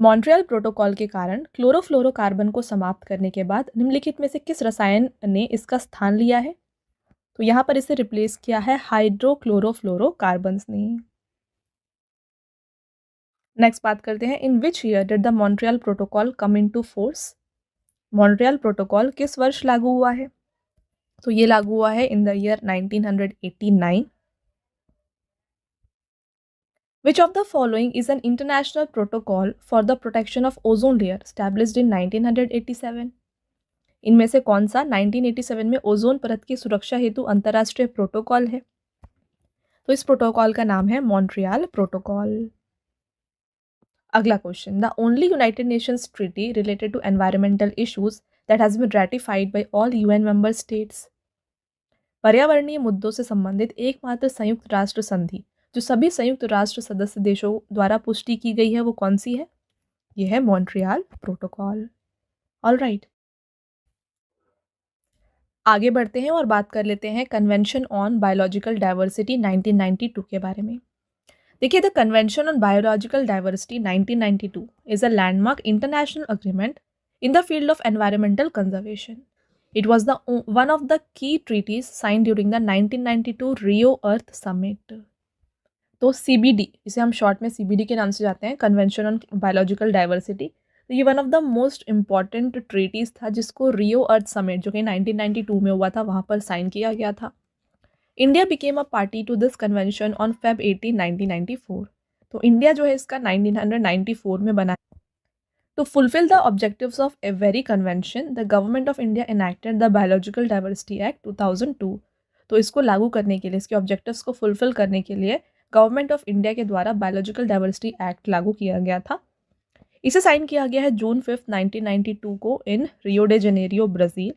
Montreal protocol के कारण क्लोरोफ्लोरोकार्बन को समाप्त करने के बाद निम्नलिखित में से किस रसायन ने इसका स्थान लिया है। तो यहाँ पर इसे रिप्लेस किया है हाइड्रोक्लोरोफ्लोरोकार्बन्स ने। नेक्स्ट बात करते हैं, in which year did the Montreal protocol come into force. Montreal protocol किस वर्ष लागू हुआ है। तो ये लागू हुआ है in the year 1989। Which of the following is an international protocol for the protection of ozone layer established in 1987? इनमें से कौन सा 1987 में ओजोन परत की सुरक्षा हेतु अंतर्राष्ट्रीय प्रोटोकॉल है। तो इस प्रोटोकॉल का नाम है मॉन्ट्रियल प्रोटोकॉल। अगला question, the only United Nations treaty related to environmental issues that has been ratified by all UN member states. पर्यावरणीय मुद्दों से संबंधित एकमात्र संयुक्त राष्ट्र संधि जो सभी संयुक्त राष्ट्र सदस्य देशों द्वारा पुष्टि की गई है वो कौन सी है। यह है मॉन्ट्रियल प्रोटोकॉल। ऑल राइट, आगे बढ़ते हैं और बात कर लेते हैं कन्वेंशन ऑन बायोलॉजिकल डाइवर्सिटी 1992 के बारे में। देखिए, the convention on biological diversity 1992 is a landmark international agreement in the field of environmental conservation. It was one of the key treaties signed during the 1992 Rio Earth Summit. तो CBD, इसे हम short में CBD के नाम से जाते हैं, convention on biological diversity. तो ये one of the most important treaties था जिसको रियो अर्थ समिट जो कि 1992 में हुआ था वहाँ पर साइन किया गया था। India became a party to this convention on Feb 18, 1994। तो इंडिया जो है इसका 1994 में बना। To fulfill the objectives of every convention, the Government of India enacted the Biological Diversity Act 2002। तो इसको लागू करने के लिए, इसके ऑब्जेक्टिव्स को फुलफिल करने के लिए गवर्नमेंट ऑफ इंडिया के द्वारा बायोलॉजिकल डाइवर्सिटी एक्ट लागू किया गया था। इसे साइन किया गया है जून 5, 1992 को इन रियो डे जेनेरियो, ब्राज़ील।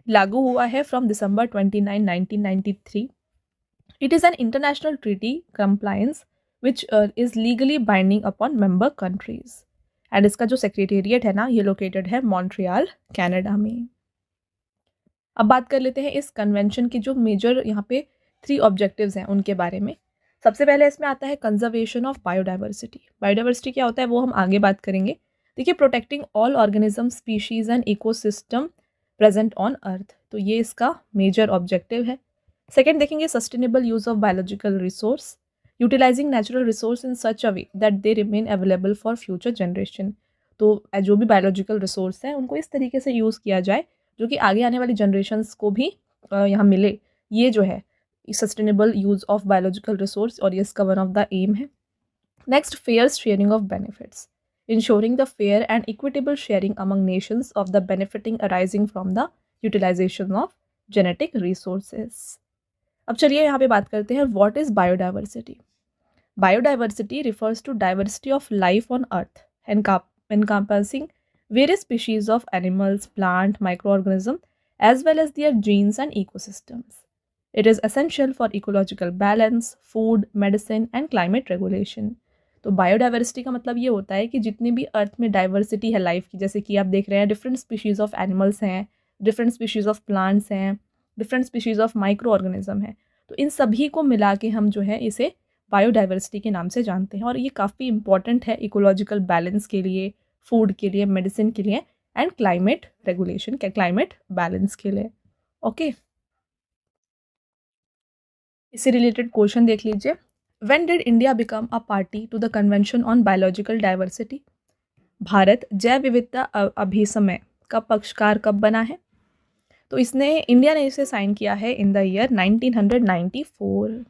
लागू हुआ है from December 29, 1993। It is an international treaty compliance which is legally binding upon member countries. And इसका जो सेक्रेटेरिएट है ना, ये लोकेटेड है मॉन्ट्रियल, कनाडा में। अब बात कर लेते हैं इस कन्वेंशन की जो मेजर यहाँ पे 3 ऑब्जेक्टिव्स हैं उनके बारे में। सबसे पहले इसमें आता है कंजर्वेशन ऑफ बायोडाइवर्सिटी। बायोडाइवर्सिटी क्या होता है वो हम आगे बात करेंगे। देखिए, protecting all organism, species and ecosystem present on earth, तो ये इसका मेजर ऑब्जेक्टिव है। सेकेंड देखेंगे sustainable use of biological resource, utilising natural resource in such a way that they remain available for future generation. तो जो भी biological resource हैं उनको इस तरीके से यूज़ किया जाए जो कि आगे आने वाली जनरेशन्स को भी यहाँ मिले। ये जो है sustainable use of biological resource, और ये इसका वन ऑफ द एम है। Next, fair sharing of benefits, ensuring the fair and equitable sharing among nations of the benefiting arising from the utilization of genetic resources। अब चलिए यहाँ पे बात करते हैं what is biodiversity. Biodiversity refers to diversity of life on earth encompassing various species of animals, plant, microorganism as well as their genes and ecosystems. It is essential for ecological balance, food, medicine and climate regulation। तो biodiversity का मतलब ये होता है कि जितनी भी अर्थ में डाइवर्सिटी है लाइफ की, जैसे कि आप देख रहे हैं डिफरेंट स्पीशीज़ ऑफ एनिमल्स हैं, डिफरेंट स्पीशीज़ ऑफ प्लांट्स हैं, different species of micro organism है, तो इन सभी को मिला के हम जो है इसे बायोडाइवर्सिटी के नाम से जानते हैं। और ये काफ़ी इंपॉर्टेंट है इकोलॉजिकल बैलेंस के लिए, फूड के लिए, मेडिसिन के लिए एंड क्लाइमेट रेगुलेशन के, क्लाइमेट बैलेंस के लिए। ओके, इससे रिलेटेड क्वेश्चन देख लीजिए। When did India become a party to the Convention on Biological Diversity? Bharat जैव विविधता अभिसमय का पक्षकार कब बना है? तो इंडिया ने इसे साइन किया है in the year 1994।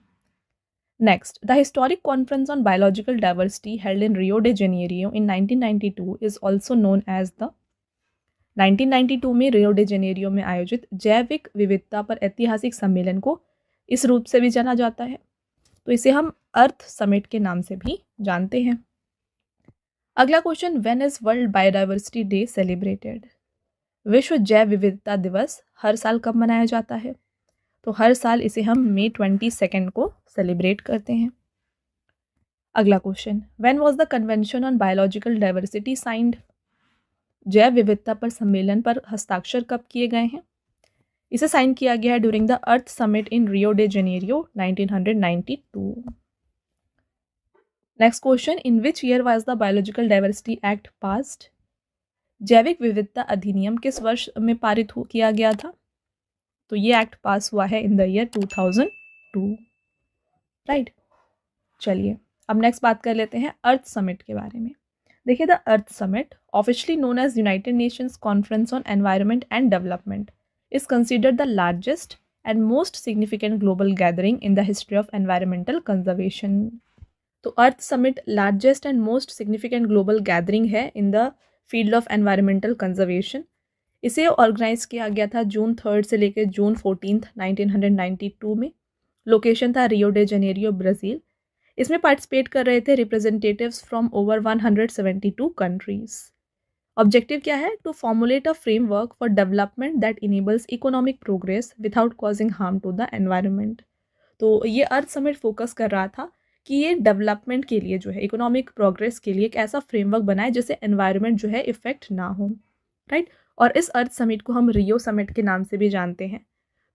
Next, the historic conference on biological diversity held in Rio de Janeiro in 1992 is also known as the. 1992 में रियो डे जेनेरियो में आयोजित जैविक विविधता पर ऐतिहासिक सम्मेलन को इस रूप से भी जाना जाता है, तो इसे हम अर्थ समिट के नाम से भी जानते हैं। अगला question, when is world biodiversity day celebrated? विश्व जैव विविधता दिवस हर साल कब मनाया जाता है? तो हर साल इसे हम मई 22 को सेलिब्रेट करते हैं। अगला question, when was the convention on biological diversity signed? जैव विविधता पर सम्मेलन पर हस्ताक्षर कब किए गए हैं? इसे साइन किया गया है during the earth summit in Rio de Janeiro 1992। Next question, in which year was the biological diversity act passed? जैविक विविधता अधिनियम किस वर्ष में पारित किया गया था? तो ये एक्ट पास हुआ है इन द ईयर 2002। राइट, चलिए अब नेक्स्ट बात कर लेते हैं अर्थ समिट के बारे में। देखिए, the earth summit, officially known as United Nations conference on environment and development, is considered the largest and most significant global gathering in the history of environmental conservation। तो earth summit largest and most significant global gathering है in the field of environmental conservation. इसे organize किया गया था जून 3 से लेकर जून 14, 1992 में। Location था रियो डे जेनेरियो, ब्राज़ील। इसमें पार्टिसिपेट कर रहे थे representatives from over 172 countries. Objective क्या है? To formulate a framework for development that enables economic progress without causing harm to the environment. तो ये अर्थ समिट फोकस कर रहा था कि ये डेवलपमेंट के लिए जो है, इकोनॉमिक प्रोग्रेस के लिए एक ऐसा फ्रेमवर्क बनाए जिससे एनवायरनमेंट जो है इफेक्ट ना हो। राइट, और इस अर्थ समिट को हम रियो समिट के नाम से भी जानते हैं।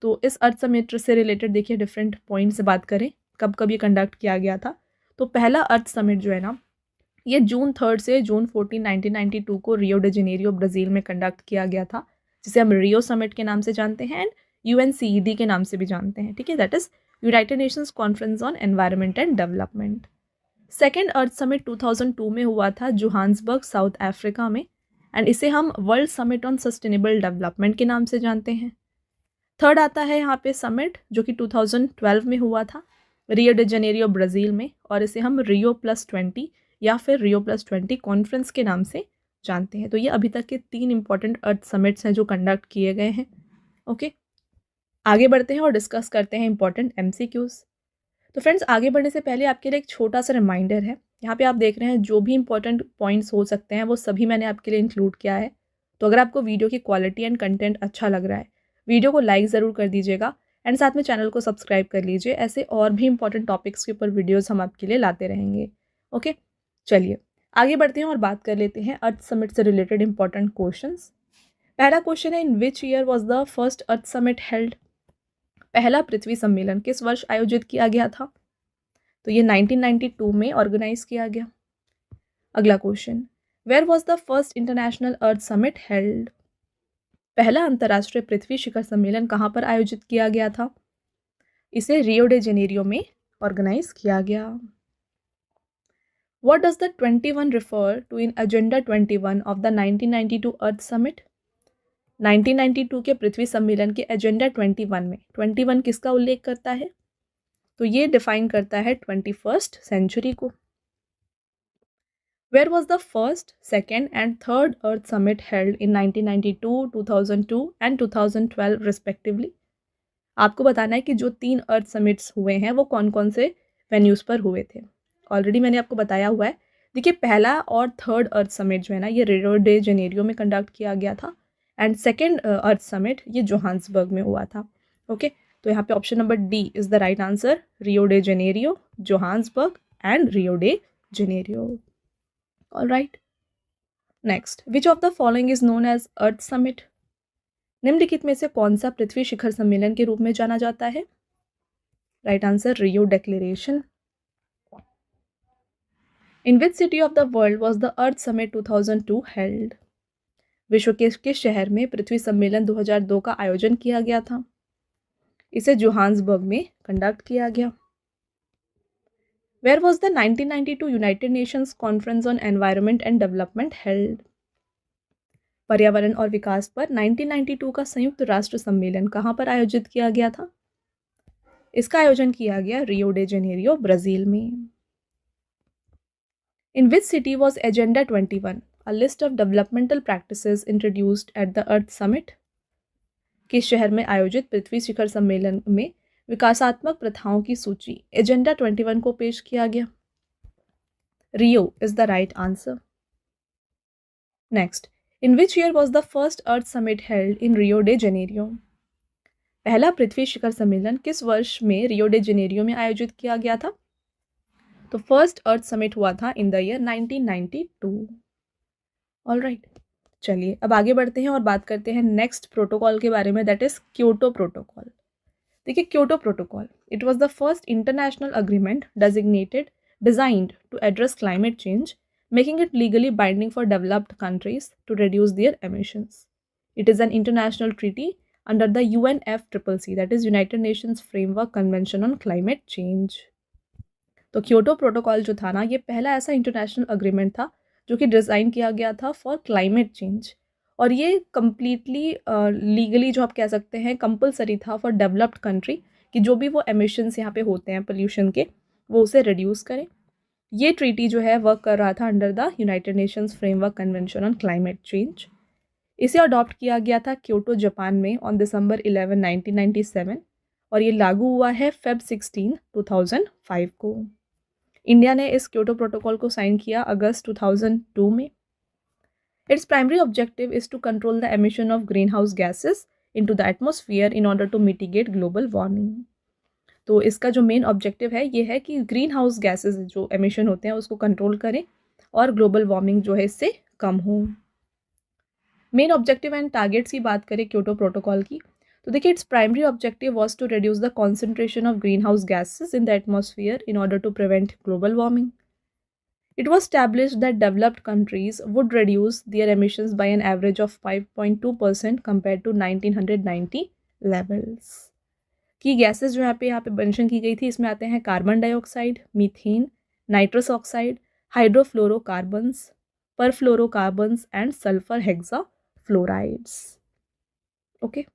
तो इस अर्थ समिट से रिलेटेड देखिए डिफरेंट पॉइंट से बात करें, कब कब ये कंडक्ट किया गया था। तो पहला अर्थ समिट जो है ना, ये जून 3 से जून 14, 1992 को रियो डे जेनेरियो, ब्राज़ील में कंडक्ट किया गया था, जिसे हम रियो समिट के नाम से जानते हैं एंड UNCED के नाम से भी जानते हैं। ठीक है, that is United Nations conference on environment and development. Second earth summit 2002 में हुआ था जोहान्सबर्ग, साउथ अफ्रीका में, एंड इसे हम world summit on sustainable development के नाम से जानते हैं। थर्ड आता है यहाँ पे समिट, जो कि 2012 में हुआ था रियो डे जनेरियो ब्राज़ील में, और इसे हम Rio+20 या फिर Rio+20 कॉन्फ्रेंस के नाम से जानते हैं। तो ये अभी तक के 3 इंपॉर्टेंट अर्थ समिट्स हैं जो कंडक्ट किए गए हैं। ओके, आगे बढ़ते हैं और डिस्कस करते हैं इंपॉर्टेंट MCQs। तो फ्रेंड्स, आगे बढ़ने से पहले आपके लिए एक छोटा सा रिमाइंडर है। यहाँ पे आप देख रहे हैं जो भी इंपॉर्टेंट पॉइंट्स हो सकते हैं वो सभी मैंने आपके लिए इंक्लूड किया है। तो अगर आपको वीडियो की क्वालिटी एंड कंटेंट अच्छा लग रहा है, वीडियो को लाइक ज़रूर कर दीजिएगा एंड साथ में चैनल को सब्सक्राइब कर लीजिए। ऐसे और भी इंपॉर्टेंट टॉपिक्स के ऊपर वीडियोज़ हम आपके लिए लाते रहेंगे। ओके, चलिए आगे बढ़ते हैं और बात कर लेते हैं अर्थ समिट से रिलेटेड इंपॉर्टेंट क्वेश्चंस। पहला क्वेश्चन है, in which year was the first earth summit held? पहला पृथ्वी सम्मेलन किस वर्ष आयोजित किया गया था? तो ये 1992 में ऑर्गेनाइज किया गया। अगला question, where was the first international earth summit held? पहला अंतर्राष्ट्रीय पृथ्वी शिखर सम्मेलन कहाँ पर आयोजित किया गया था? इसे रियो डे जेनेरियो में ऑर्गेनाइज किया गया। What does the 21 refer to in Agenda 21 of the 1992 Earth Summit? 1992 के पृथ्वी सम्मेलन के एजेंडा 21 में 21 किसका उल्लेख करता है? तो ये डिफाइन करता है 21st सेंचुरी को। Where was the first, second and third Earth Summit held in 1992, 2002 and 2012 respectively? आपको बताना है कि जो 3 अर्थ समिट्स हुए हैं वो कौन कौन से वेन्यूज़ पर हुए थे। ऑलरेडी मैंने आपको बताया हुआ है। देखिए, पहला और थर्ड अर्थ समिट जो है ना, ये रियो डे जेनेरियो में कंडक्ट किया गया था एंड सेकेंड अर्थ समिट ये जोहान्सबर्ग में हुआ था। ओके, तो यहाँ पे option number D is the right answer, Rio de Janeiro, Johannesburg and Rio de Janeiro. All right, next, which of the following is known as earth summit? निम्नलिखित में से कौन सा पृथ्वी शिखर सम्मेलन के रूप में जाना जाता है? Right answer, Rio declaration. In which city of the world was the earth summit 2002 held? विश्व के किस शहर में पृथ्वी सम्मेलन 2002 का आयोजन किया गया था? इसे जोहान्सबर्ग में कंडक्ट किया गया। Where was the 1992 United Nations conference on environment and development held? पर्यावरण और विकास पर 1992 का संयुक्त राष्ट्र सम्मेलन कहाँ पर आयोजित किया गया था? इसका आयोजन किया गया रियो डे जेनेरियो ब्राज़ील में। In which city was Agenda 21, a list of developmental practices introduced at the Earth Summit? किस शहर में आयोजित पृथ्वी शिखर सम्मेलन में विकासात्मक प्रथाओं की सूची एजेंडा 21 को पेश किया गया? Rio is the right answer. Next, in which year was the first earth summit held in Rio de Janeiro? पहला पृथ्वी शिखर सम्मेलन किस वर्ष में रियो डे जेनेरियो में आयोजित किया गया था? तो फर्स्ट अर्थ समिट हुआ था in the year 1992। All right, चलिए अब आगे बढ़ते हैं और बात करते हैं नेक्स्ट प्रोटोकॉल के बारे में, दैट इज क्योटो प्रोटोकॉल। देखिए, Kyoto protocol, it was the first international agreement designed to address climate change, making it legally binding for developed countries to reduce their emissions. It is an international treaty under the UNFCCC, that is United Nations framework convention on climate change. तो Kyoto protocol जो था ना, ये पहला ऐसा international agreement था जो कि डिज़ाइन किया गया था फॉर क्लाइमेट चेंज, और ये कम्प्लीटली लीगली जो आप कह सकते हैं कंपलसरी था फॉर डेवलप्ड कंट्री कि जो भी वो एमिशंस यहाँ पे होते हैं पोल्यूशन के, वो उसे रिड्यूस करें। ये ट्रीटी जो है वर्क कर रहा था under the United Nations framework convention on climate change. इसे अडॉप्ट किया गया था क्योटो जापान में ऑन December 11, 1997, और ये लागू हुआ है Feb 16, 2005 को। इंडिया ने इस क्योटो प्रोटोकॉल को साइन किया अगस्त 2002 में। Its primary objective is to control the emission of greenhouse gases into the atmosphere in order to mitigate global warming. तो इसका जो मेन ऑब्जेक्टिव है ये है कि ग्रीन हाउस गैसेस जो एमिशन होते हैं उसको कंट्रोल करें और ग्लोबल वार्मिंग जो है इससे कम हो। मेन ऑब्जेक्टिव एंड टारगेट्स की बात करें क्योटो प्रोटोकॉल की, तो देखिए, its primary objective was to reduce the concentration of greenhouse gases in the atmosphere in order to prevent global warming. It was established that developed countries would reduce their emissions by an average of 5.2% compared to 1990 levels. की gases जो यहाँ पे mention की गई थी, इसमें आते हैं carbon dioxide, methane, nitrous oxide, hydrofluorocarbons, perfluorocarbons and sulphur hexa fluorides. Okay,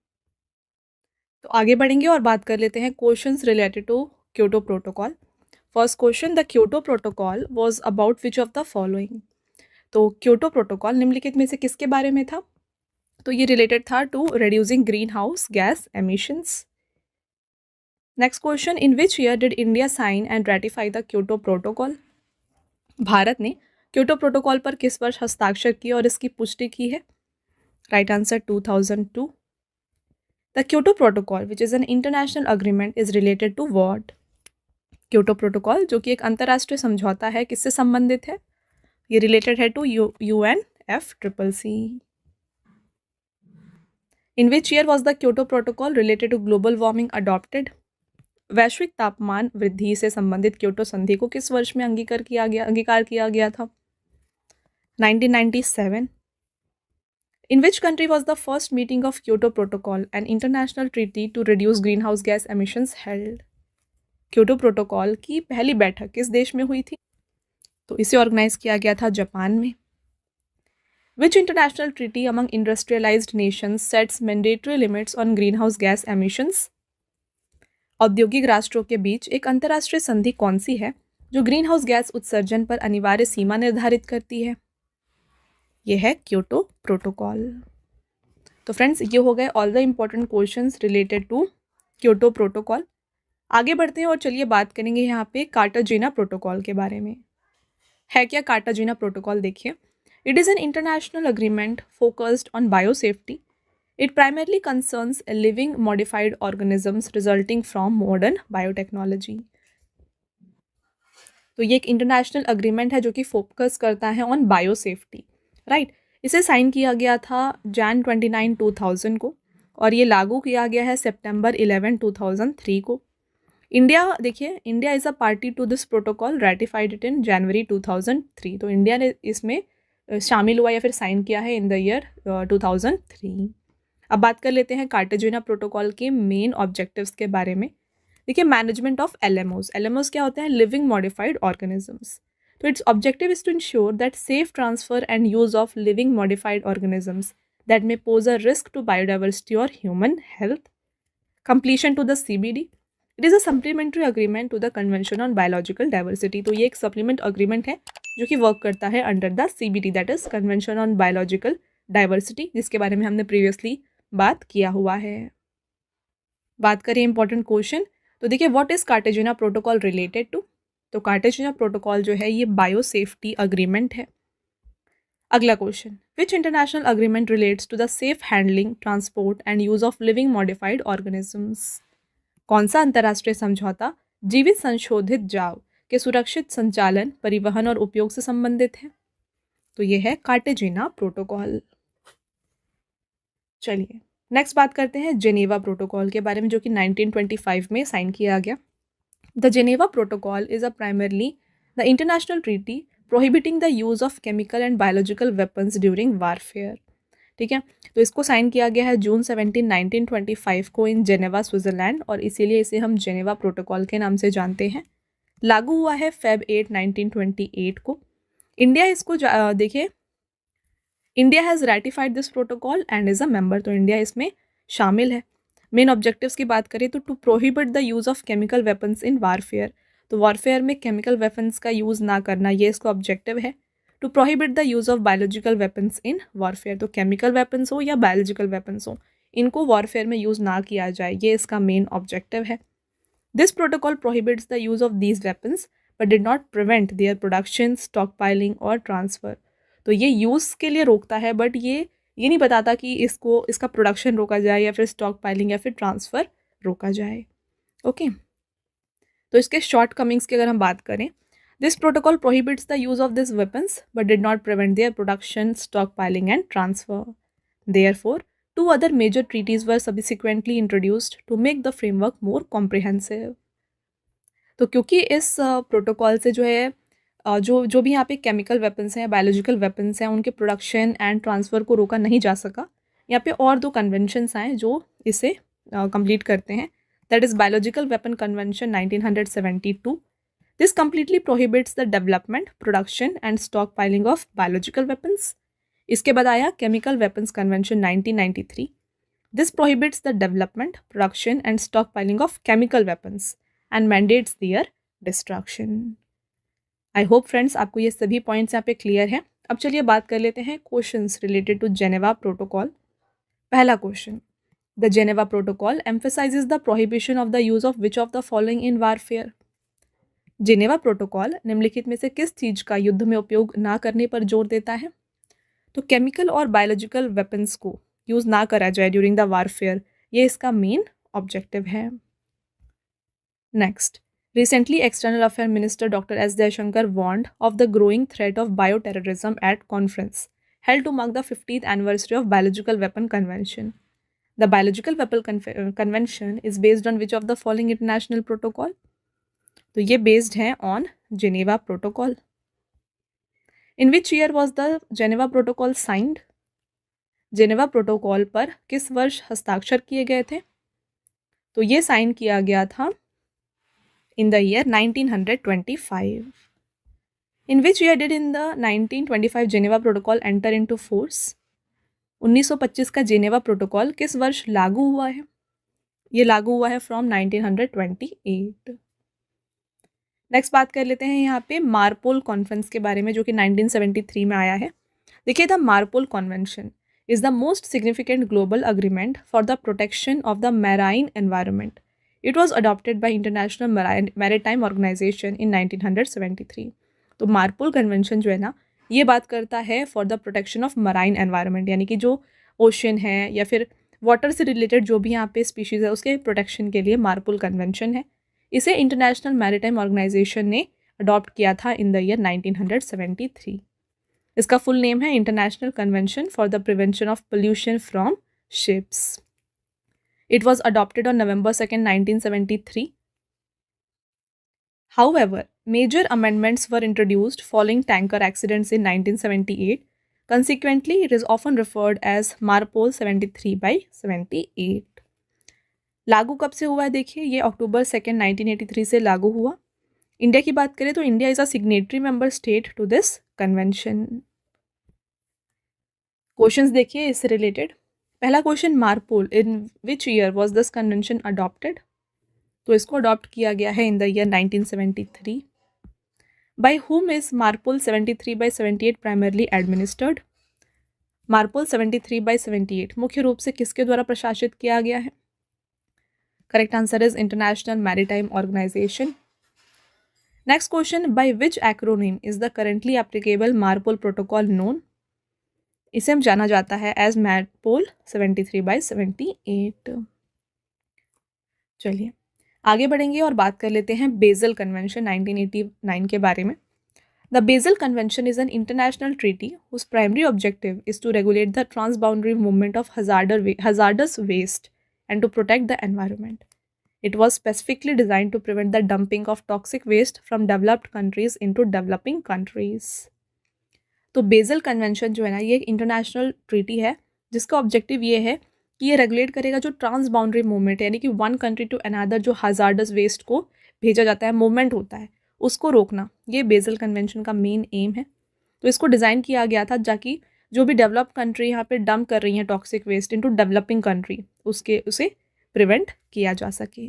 तो आगे बढ़ेंगे और बात कर लेते हैं questions related to Kyoto protocol. First question, the Kyoto protocol was about which of the following. तो क्योटो प्रोटोकॉल निम्नलिखित में से किसके बारे में था? तो ये रिलेटेड था to reducing green house gas emissions. Next question, in which year did India sign and ratify the Kyoto protocol. भारत ने क्योटो प्रोटोकॉल पर किस वर्ष हस्ताक्षर किया और इसकी पुष्टि की है? Right answer 2002। The Kyoto protocol which is an international agreement is related to what. Kyoto protocol जो कि एक अंतर्राष्ट्रीय समझौता है, किससे संबंधित है? ये रिलेटेड है to UNFCCC। In which year was the Kyoto protocol related to global warming adopted. वैश्विक तापमान वृद्धि से संबंधित क्योटो संधि को किस वर्ष में अंगीकार किया गया था? 1997। In which country was the first meeting of Kyoto protocol an international treaty to reduce green house gas emissions held. Kyoto protocol की पहली बैठक किस देश में हुई थी? तो इसे ऑर्गेनाइज किया गया था जापान में। Which international treaty among industrialized nations sets mandatory limits on greenhouse gas emissions? औद्योगिक राष्ट्रों के बीच एक अंतर्राष्ट्रीय संधि कौन सी है जो ग्रीन हाउस गैस उत्सर्जन पर अनिवार्य सीमा निर्धारित करती है? यह है क्योटो प्रोटोकॉल। तो फ्रेंड्स, ये हो गए all the important questions related to Kyoto protocol. आगे बढ़ते हैं और चलिए बात करेंगे यहाँ पे कार्टाजेना प्रोटोकॉल के बारे में। है क्या कार्टाजेना प्रोटोकॉल? देखिए, it is an international agreement focused on biosafety. It primarily concerns living modified organisms resulting from modern biotechnology. तो ये एक इंटरनेशनल अग्रीमेंट है जो कि फोकस करता है ऑन बायोसेफ्टी, राइट। इसे साइन किया गया था Jan 29, 2000 को और ये लागू किया गया है September 11, 2003 को। इंडिया, देखिए, India is a party to this protocol, ratified it in January 2003। तो इंडिया ने इसमें शामिल हुआ या फिर साइन किया है इन द ईयर 2003। अब बात कर लेते हैं कार्टाजेना प्रोटोकॉल के मेन ऑब्जेक्टिव्स के बारे में। देखिए, मैनेजमेंट ऑफ LMOs। LMOs क्या होते हैं? Living modified organisms. तो its objective is to ensure that safe transfer and use of living modified organisms that may pose a risk to biodiversity और human health. Completion to the CBD। It is a supplementary agreement to the convention on biological diversity. तो ये एक supplement agreement है जो कि work करता है under the CBD, that is convention on biological diversity, जिसके बारे में हमने प्रीवियसली बात किया हुआ है। बात करें इंपॉर्टेंट क्वेश्चन, तो देखिए, what is Cartagena protocol related to. तो कार्टाजेना प्रोटोकॉल जो है ये बायोसेफ्टी अग्रीमेंट है। अगला question, which international agreement relates to the safe handling, transport and use of living modified organisms. कौन सा अंतर्राष्ट्रीय समझौता जीवित संशोधित जाव के सुरक्षित संचालन, परिवहन और उपयोग से संबंधित है? तो ये है कार्टाजेना प्रोटोकॉल। चलिए नेक्स्ट बात करते हैं जेनेवा प्रोटोकॉल के बारे में, जो कि 1925 में साइन किया गया। The Geneva protocol is a primarily the international treaty prohibiting the use of chemical and biological weapons during warfare. ठीक है, तो इसको साइन किया गया है June 17, 1925 को इन जेनेवा, स्विट्जरलैंड, और इसीलिए इसे हम जेनेवा प्रोटोकॉल के नाम से जानते हैं। लागू हुआ है Feb 8, 1928 को। इंडिया इसको देखिए, India has ratified this protocol and is a member. तो इंडिया इसमें शामिल है। मेन ऑब्जेक्टिव्स की बात करें तो to prohibit the use of chemical weapons in warfare. तो वारफेयर में केमिकल वेपन्स का यूज़ ना करना, ये इसका ऑब्जेक्टिव है। To prohibit the use of biological weapons in warfare. तो केमिकल वेपन्स हो या बायोलॉजिकल वेपन्स हो, इनको वारफेयर में यूज़ ना किया जाए, ये इसका मेन ऑब्जेक्टिव है। This protocol prohibits the use of these weapons but did not prevent their production, stock piling और ट्रांसफ़र। तो ये यूज़ के लिए रोकता है, बट ये नहीं बताता कि इसका प्रोडक्शन रोका जाए या फिर स्टॉक पाइलिंग या फिर ट्रांसफ़र रोका जाए। ओके, तो इसके शॉर्ट कमिंग्स की अगर हम बात करें, this protocol prohibits the use of this weapons but did not prevent their production, stockpiling and transfer. Therefore two other major treaties were subsequently introduced to make the framework more comprehensive. तो क्योंकि इस protocol से जो है जो भी यहाँ पे केमिकल वेपन्स हैं, बायोलॉजिकल वेपन्स हैं, उनके प्रोडक्शन एंड ट्रांसफ़र को रोका नहीं जा सका। यहाँ पे और 2 कन्वेंशंस आए जो इसे कंप्लीट करते हैं, that is biological weapon convention 1972। This completely prohibits the development, production and stockpiling of biological weapons. इसके बाद आया chemical weapons convention 1993, this prohibits the development, production and stockpiling of chemical weapons and mandates their destruction. I hope friends आपको ये सभी points यहाँ पे clear हैं। अब चलिए बात कर लेते हैं questions related to Geneva protocol. पहला question, the Geneva protocol emphasizes the prohibition of the use of which of the following in warfare. Geneva protocol निम्नलिखित में से किस चीज का युद्ध में उपयोग ना करने पर जोर देता है? तो केमिकल और बायोलॉजिकल वेपन्स को यूज ना करा जाए ड्यूरिंग द वारफेयर, ये इसका मेन ऑब्जेक्टिव है। Next, recently external affair minister doctor S Jaishankar warned of the growing threat of bioterrorism at conference held to mark the 50th anniversary of Biological Weapon Convention. The Biological Weapon Convention is based on which of the following international protocol? तो ये based है on Geneva Protocol. In which year was the Geneva Protocol signed? Geneva Protocol पर किस वर्ष हस्ताक्षर किए गए थे? तो ये साइन किया गया था in the year 1925. In which year did in the 1925 Geneva Protocol enter into force? 1925 का जेनेवा प्रोटोकॉल किस वर्ष लागू हुआ है? ये लागू हुआ है फ्रॉम 1928। नेक्स्ट बात कर लेते हैं यहाँ पे मार्पोल कॉन्फ्रेंस के बारे में, जो कि 1973 में आया है। देखिए, the MARPOL convention is the most significant global agreement for the protection of the marine environment. It was adopted by international maritime organization in 1973। तो मार्पोल कन्वेंशन जो है ना, ये बात करता है for the protection of marine environment, यानी कि जो ओशन है या फिर वाटर से रिलेटेड जो भी यहाँ पे स्पीशीज़ है उसके प्रोटेक्शन के लिए मार्पोल कन्वेंशन है। इसे इंटरनेशनल मैरीटाइम ऑर्गेनाइजेशन ने अडॉप्ट किया था इन द ईयर 1973। इसका फुल नेम है international convention for the prevention of pollution from ships. It was adopted on November 2nd, 1973. However, major amendments were introduced following tanker accidents in 1978. Consequently, it is often referred as Marpol 73/78. लागू कब से हुआ है? देखिए, ये October 2nd, 1983 से लागू हुआ। इंडिया की बात करें तो India is a signatory member state to this convention. Questions देखिए इससे रिलेटेड। पहला question, MARPOL in which year was this convention adopted? तो इसको अडॉप्ट किया गया है in the year 1973। By whom is MARPOL 73/78 primarily administered? MARPOL 73/78 मुख्य रूप से किसके द्वारा प्रशासित किया गया है? Correct answer is international maritime organisation. Next question, by which acronym is the currently applicable MARPOL protocol known? इसे हम जाना जाता है एज मार्पोल 73/78। चलिए आगे बढ़ेंगे और बात कर लेते हैं बेजल कन्वेंशन 1989 के बारे में। The Basel convention is an international treaty whose primary objective is to regulate the transboundary movement of hazardous waste and to protect the environment. It was specifically designed to prevent the dumping of toxic waste from developed countries into developing countries. तो bezel convention जो है ना, ये एक international treaty है जिसका objective ये है कि ये रेगुलेट करेगा जो ट्रांस बाउंड्री मूवमेंट है, यानी कि वन कंट्री टू अनदर जो हजार्डस वेस्ट को भेजा जाता है, मूवमेंट होता है, उसको रोकना, ये बेजल कन्वेंशन का मेन एम है। तो इसको डिज़ाइन किया गया था ताकि जो भी डेवलप्ड कंट्री यहाँ पे डंप कर रही हैं toxic waste into developing country, उसे प्रिवेंट किया जा सके।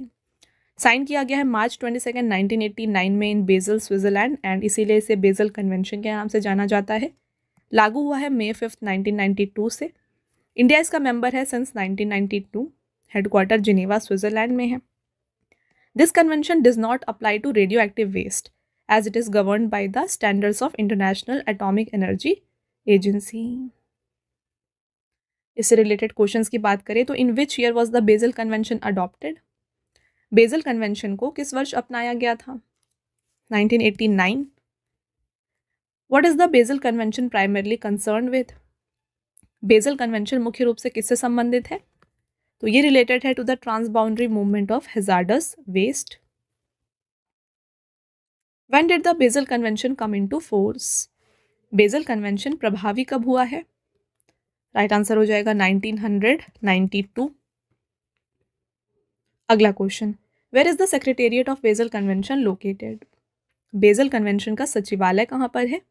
साइन किया गया है March 22nd, 1989 में इन बेजल, स्विट्ज़रलैंड, एंड इसीलिए इसे बेजल कन्वेंशन के नाम से जाना जाता है। लागू हुआ है May 5th, 1992 से। इंडिया इसका मेंबर है सिंस 1992। हेडक्वार्टर जिनेवा, स्विट्ज़रलैंड में है। This convention does not apply to radio active waste as it is governed by the standards of international atomic energy agency. इससे रिलेटेड क्वेश्चंस की बात करें तो in which year was the Basel convention adopted? Basel convention को किस वर्ष अपनाया गया था? 1989। What is the Basel convention primarily concern with? Basel convention मुख्य रूप से किससे संबंधित है? तो ये रिलेटेड है to the transboundary movement of hazardous waste. When did the Basel convention come into force? Basel convention प्रभावी कब हुआ है? राइट आंसर हो जाएगा 1992। अगला question, where is the secretariat of Basel convention located? Basel convention का सचिवालय कहाँ पर है?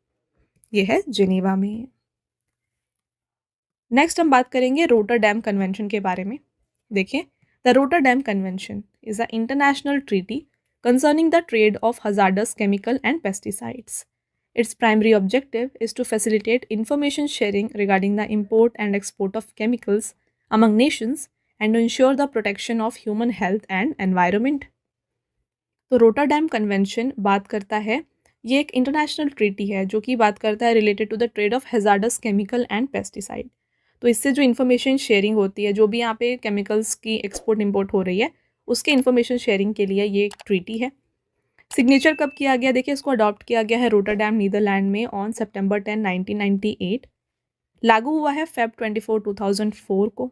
यह है जिनेवा में। नेक्स्ट हम बात करेंगे रोटरडैम कन्वेंशन के बारे में। देखिए, the Rotterdam convention is a international treaty concerning the trade of hazardous chemical and pesticides. Its primary objective is to facilitate information sharing regarding the import and export of chemicals among nations and to ensure the protection of human health and environment. तो Rotterdam convention बात करता है, ये एक international treaty है जो कि बात करता है related to the trade of hazardous chemical and pesticide. तो इससे जो इन्फॉर्मेशन शेयरिंग होती है, जो भी यहाँ पे केमिकल्स की एक्सपोर्ट इंपोर्ट हो रही है, उसके इन्फॉर्मेशन शेयरिंग के लिए ये एक ट्रीटी है। सिग्नेचर कब किया गया? देखिए, इसको अडॉप्ट किया गया है रोटरडैम नीदरलैंड में ऑन सितंबर 10, 1998। लागू हुआ है फेब 24, 2004 को।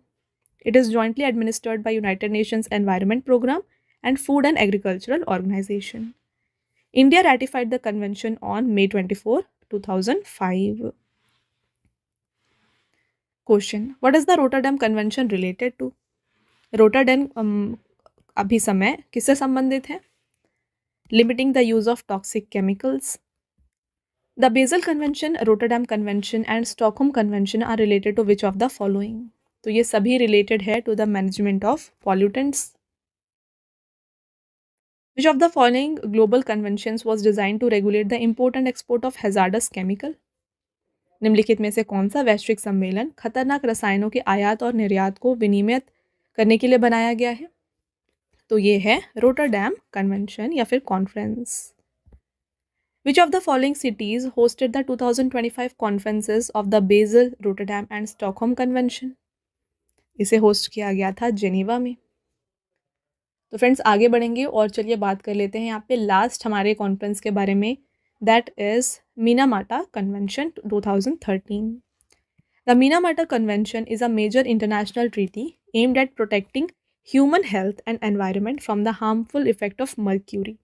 It is jointly administered by United Nations environment programme and food and agricultural organisation. India ratified the convention on May 24, 2005. Question: What is the Rotterdam Convention related to? Rotterdam अभिसमय किससे संबंधित है? Limiting the use of toxic chemicals. The Basel Convention, Rotterdam Convention and Stockholm Convention are related to which of the following? तो ये सभी related है to the management of pollutants. Which of the following global conventions was designed to regulate the import and export of hazardous chemical? निम्नलिखित में से कौन सा वैश्विक सम्मेलन खतरनाक रसायनों के आयात और निर्यात को विनियमित करने के लिए बनाया गया है? तो ये है रोटरडैम कन्वेंशन या फिर conference. Which of the following cities hosted the 2025 conferences of the Basel, Rotterdam and Stockholm Convention? इसे होस्ट किया गया था जेनीवा में। तो फ्रेंड्स, आगे बढ़ेंगे और चलिए बात कर लेते हैं यहाँ पे लास्ट हमारे कॉन्फ्रेंस के बारे में, that is Minamata convention 2013। The Minamata convention is a major international treaty aimed at protecting human health and environment from the harmful effect of mercury.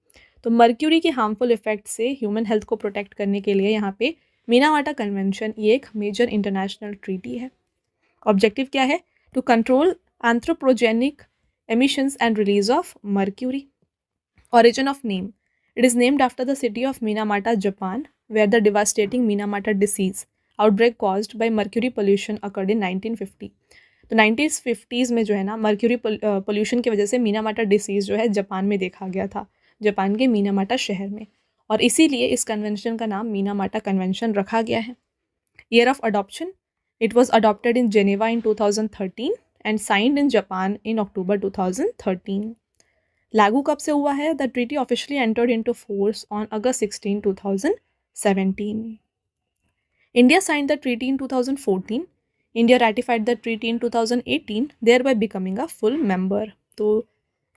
तो मर्क्यूरी के हार्मफुल इफेक्ट से ह्यूमन हेल्थ को protect करने के लिए यहाँ पे Minamata convention ये एक मेजर इंटरनेशनल ट्रीटी है। ऑब्जेक्टिव क्या है? To control anthropogenic emissions and release of mercury. Origin of name: it is named after the city of Minamata, Japan, where the devastating Minamata disease outbreak caused by mercury pollution occurred in 1950. तो 1950s में जो है ना, mercury pollution की वजह से Minamata disease जो है जापान में देखा गया था, जापान के मीनामाटा शहर में, और इसीलिए इस कन्वेंशन का नाम मीनामाटा कन्वेंशन रखा गया है। Year of adoption: it was adopted in Geneva in 2013 and signed in Japan in October 2013. लागू कब से हुआ है? The treaty officially entered into force on August 16, 2017. India signed the treaty in 2014. India ratified the treaty in 2018, thereby becoming a full member. तो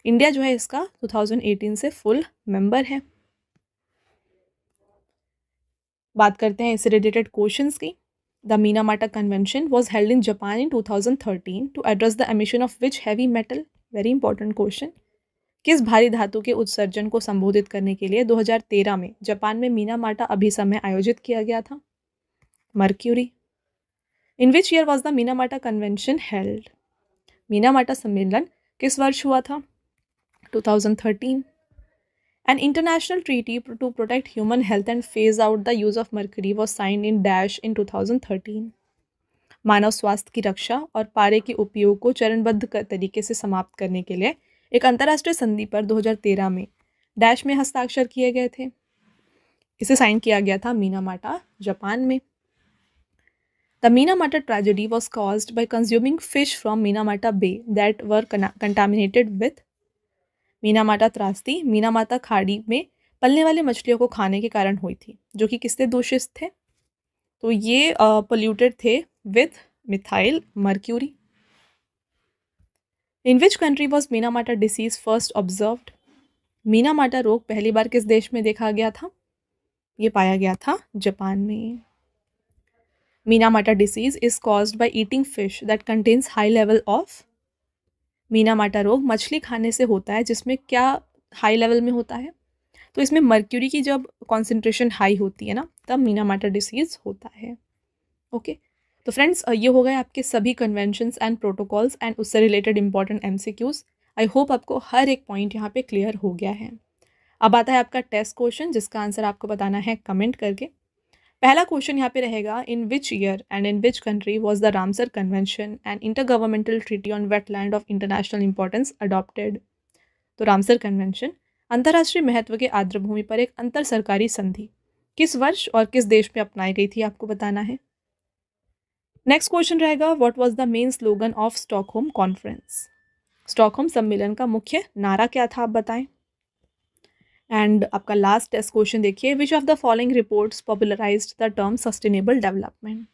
India जो है इसका 2018 से फुल मेंबर है। बात करते हैं इससे रिलेटेड क्वेश्चंस की। The Minamata Convention was held in Japan in 2013 to address the emission of which heavy metal? Very important question. किस भारी धातु के उत्सर्जन को संबोधित करने के लिए 2013 में जापान में मीनामाटा अभिसमय आयोजित किया गया था? Mercury. In which year was the Minamata Convention held? Minamata सम्मेलन किस वर्ष हुआ था? 2013. An international treaty to protect human health and phase out the use of mercury was signed in Dash in 2013. मानव स्वास्थ्य की रक्षा और पारे के उपयोग को चरणबद्ध तरीके से समाप्त करने के लिए एक अंतर्राष्ट्रीय संधि पर 2013 में डैश में हस्ताक्षर किए गए थे। इसे साइन किया गया था मीनामाटा, जापान में। The Minamata tragedy was caused by consuming fish from Minamata bay that were contaminated with. Minamata त्रासदी मीनामाता खाड़ी में पलने वाले मछलियों को खाने के कारण हुई थी, जो कि किससे दूषित थे? तो ये पोल्यूटेड थे with methyl mercury. In which country was Minamata disease first observed? Minamata रोग पहली बार किस देश में देखा गया था? ये पाया गया था जापान में। Minamata disease is caused by eating fish that contains high level of. Minamata रोग मछली खाने से होता है जिसमें क्या हाई लेवल में होता है? तो इसमें मर्क्यूरी की जब कॉन्सेंट्रेशन हाई होती है ना, तब मीनामाटा डिसीज होता है। ओके, तो फ्रेंड्स, ये हो गए आपके सभी कन्वेंशंस एंड प्रोटोकॉल्स एंड उससे related important MCQs. I hope आपको हर एक पॉइंट यहाँ पे क्लियर हो गया है। अब आता है आपका टेस्ट क्वेश्चन, जिसका आंसर आपको बताना है कमेंट करके। पहला क्वेश्चन यहाँ पे रहेगा, in which year and in which country was the Ramsar convention and intergovernmental treaty on wetland of international importance adopted. तो रामसर कन्वेंशन अंतर्राष्ट्रीय महत्व के आर्द्रभूमि पर एक अंतर सरकारी संधि किस वर्ष और किस देश में अपनाई गई थी, आपको बताना है। नेक्स्ट क्वेश्चन रहेगा, what was the main slogan of Stockholm conference. Stockholm सम्मेलन का मुख्य नारा क्या था, आप बताएं। एंड आपका लास्ट टेस्ट क्वेश्चन देखिए, विच of the following reports popularised the term sustainable development.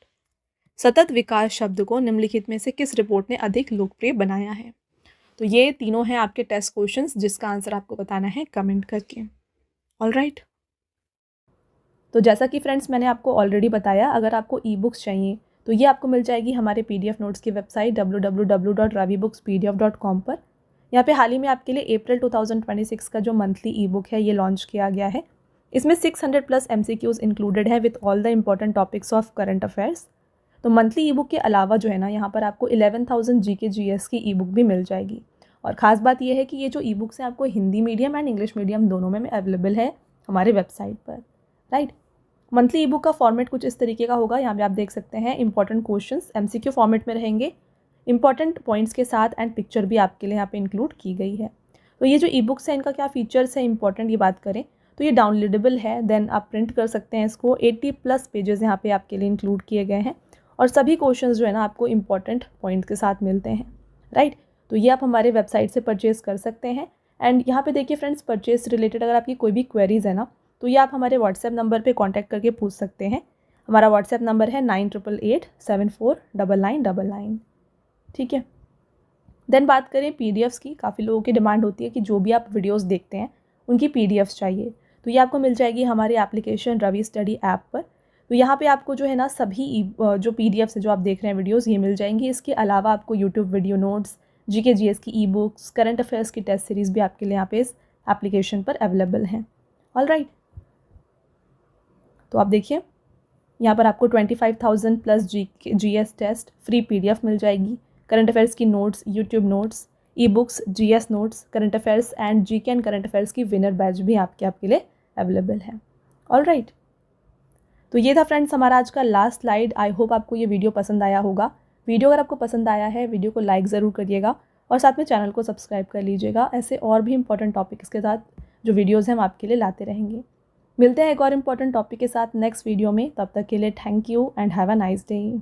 सतत विकास शब्द को निम्नलिखित में से किस रिपोर्ट ने अधिक लोकप्रिय बनाया है। तो ये तीनों हैं आपके टेस्ट क्वेश्चंस जिसका आंसर आपको बताना है कमेंट करके। ऑलराइट, तो जैसा कि फ्रेंड्स मैंने आपको ऑलरेडी बताया, अगर आपको ई बुक्स चाहिए तो ये आपको मिल जाएगी हमारे PDF नोट्स की वेबसाइट www.ravibookspdf.com पर। यहाँ पे हाल ही में आपके लिए अप्रैल 2026 का जो मंथली ई बुक है ये लॉन्च किया गया है। इसमें 600+ MCQs इंक्लूडेड है with all the important topics of current affairs. तो मंथली ई बुक के अलावा जो है ना, यहाँ पर आपको 11,000 GK GS की ई बुक भी मिल जाएगी। और ख़ास बात यह है कि ये जो ई बुक्स हैं आपको Hindi medium and English medium दोनों में अवेलेबल है हमारे वेबसाइट पर, राइट। मंथली ई बुक का फॉर्मेट कुछ इस तरीके का होगा, यहाँ पे आप देख सकते हैं इंपॉर्टेंट क्वेश्चंस MCQ फॉर्मेट में रहेंगे, इंपॉर्टेंट पॉइंट्स के साथ एंड पिक्चर भी आपके लिए यहाँ पे इंक्लूड की गई है। तो ये जो ई बुक्स हैं इनका क्या फीचर्स है इंपॉर्टेंट ये बात करें तो ये डाउनलोडेबल है, देन आप प्रिंट कर सकते हैं इसको। 80+ पेजेस यहाँ पे आपके लिए इंक्लूड किए गए हैं और सभी क्वेश्चंस जो है ना आपको इंपॉर्टेंट पॉइंट्स के साथ मिलते हैं, राइट। तो ये आप हमारे वेबसाइट से परचेज़ कर सकते हैं। एंड यहाँ पे देखिए फ्रेंड्स, परचेज रिलेटेड अगर आपकी कोई भी क्वेरीज है ना तो ये आप हमारे व्हाट्सएप नंबर पे कांटेक्ट करके पूछ सकते हैं। हमारा व्हाट्सएप नंबर है 9888749999, ठीक है। देन बात करें PDFs की, काफ़ी लोगों की डिमांड होती है कि जो भी आप वीडियोस देखते हैं उनकी PDFs चाहिए, तो ये आपको मिल जाएगी हमारी एप्लीकेशन रवि स्टडी ऐप पर। तो यहाँ पे आपको जो है ना सभी जो PDFs है जो आप देख रहे हैं वीडियोस ये मिल जाएंगी। इसके अलावा आपको YouTube video notes, GK GS की ई बुक्स, करंट अफेयर्स की टेस्ट सीरीज़ भी आपके लिए यहाँ पे इस एप्लीकेशन पर अवेलेबल हैं। ऑलराइट, तो आप देखिए यहाँ पर आपको 25,000+ GS टेस्ट फ्री PDF मिल जाएगी, करंट अफेयर्स की notes, YouTube notes, e books, GS notes, current affairs and GK and current affairs की विनर बैच भी आपके लिए अवेलेबल है। ऑलराइट, तो ये था फ्रेंड्स हमारा आज का लास्ट स्लाइड। आई होप आपको ये वीडियो पसंद आया होगा। वीडियो अगर आपको पसंद आया है वीडियो को लाइक ज़रूर करिएगा और साथ में चैनल को सब्सक्राइब कर लीजिएगा। ऐसे और भी इंपॉर्टेंट टॉपिक्स के साथ जो वीडियोज़ हैं हम आपके लिए लाते रहेंगे। मिलते हैं एक और इम्पॉर्टेंट टॉपिक के साथ नेक्स्ट वीडियो में, तब तक के लिए thank you and have a nice day.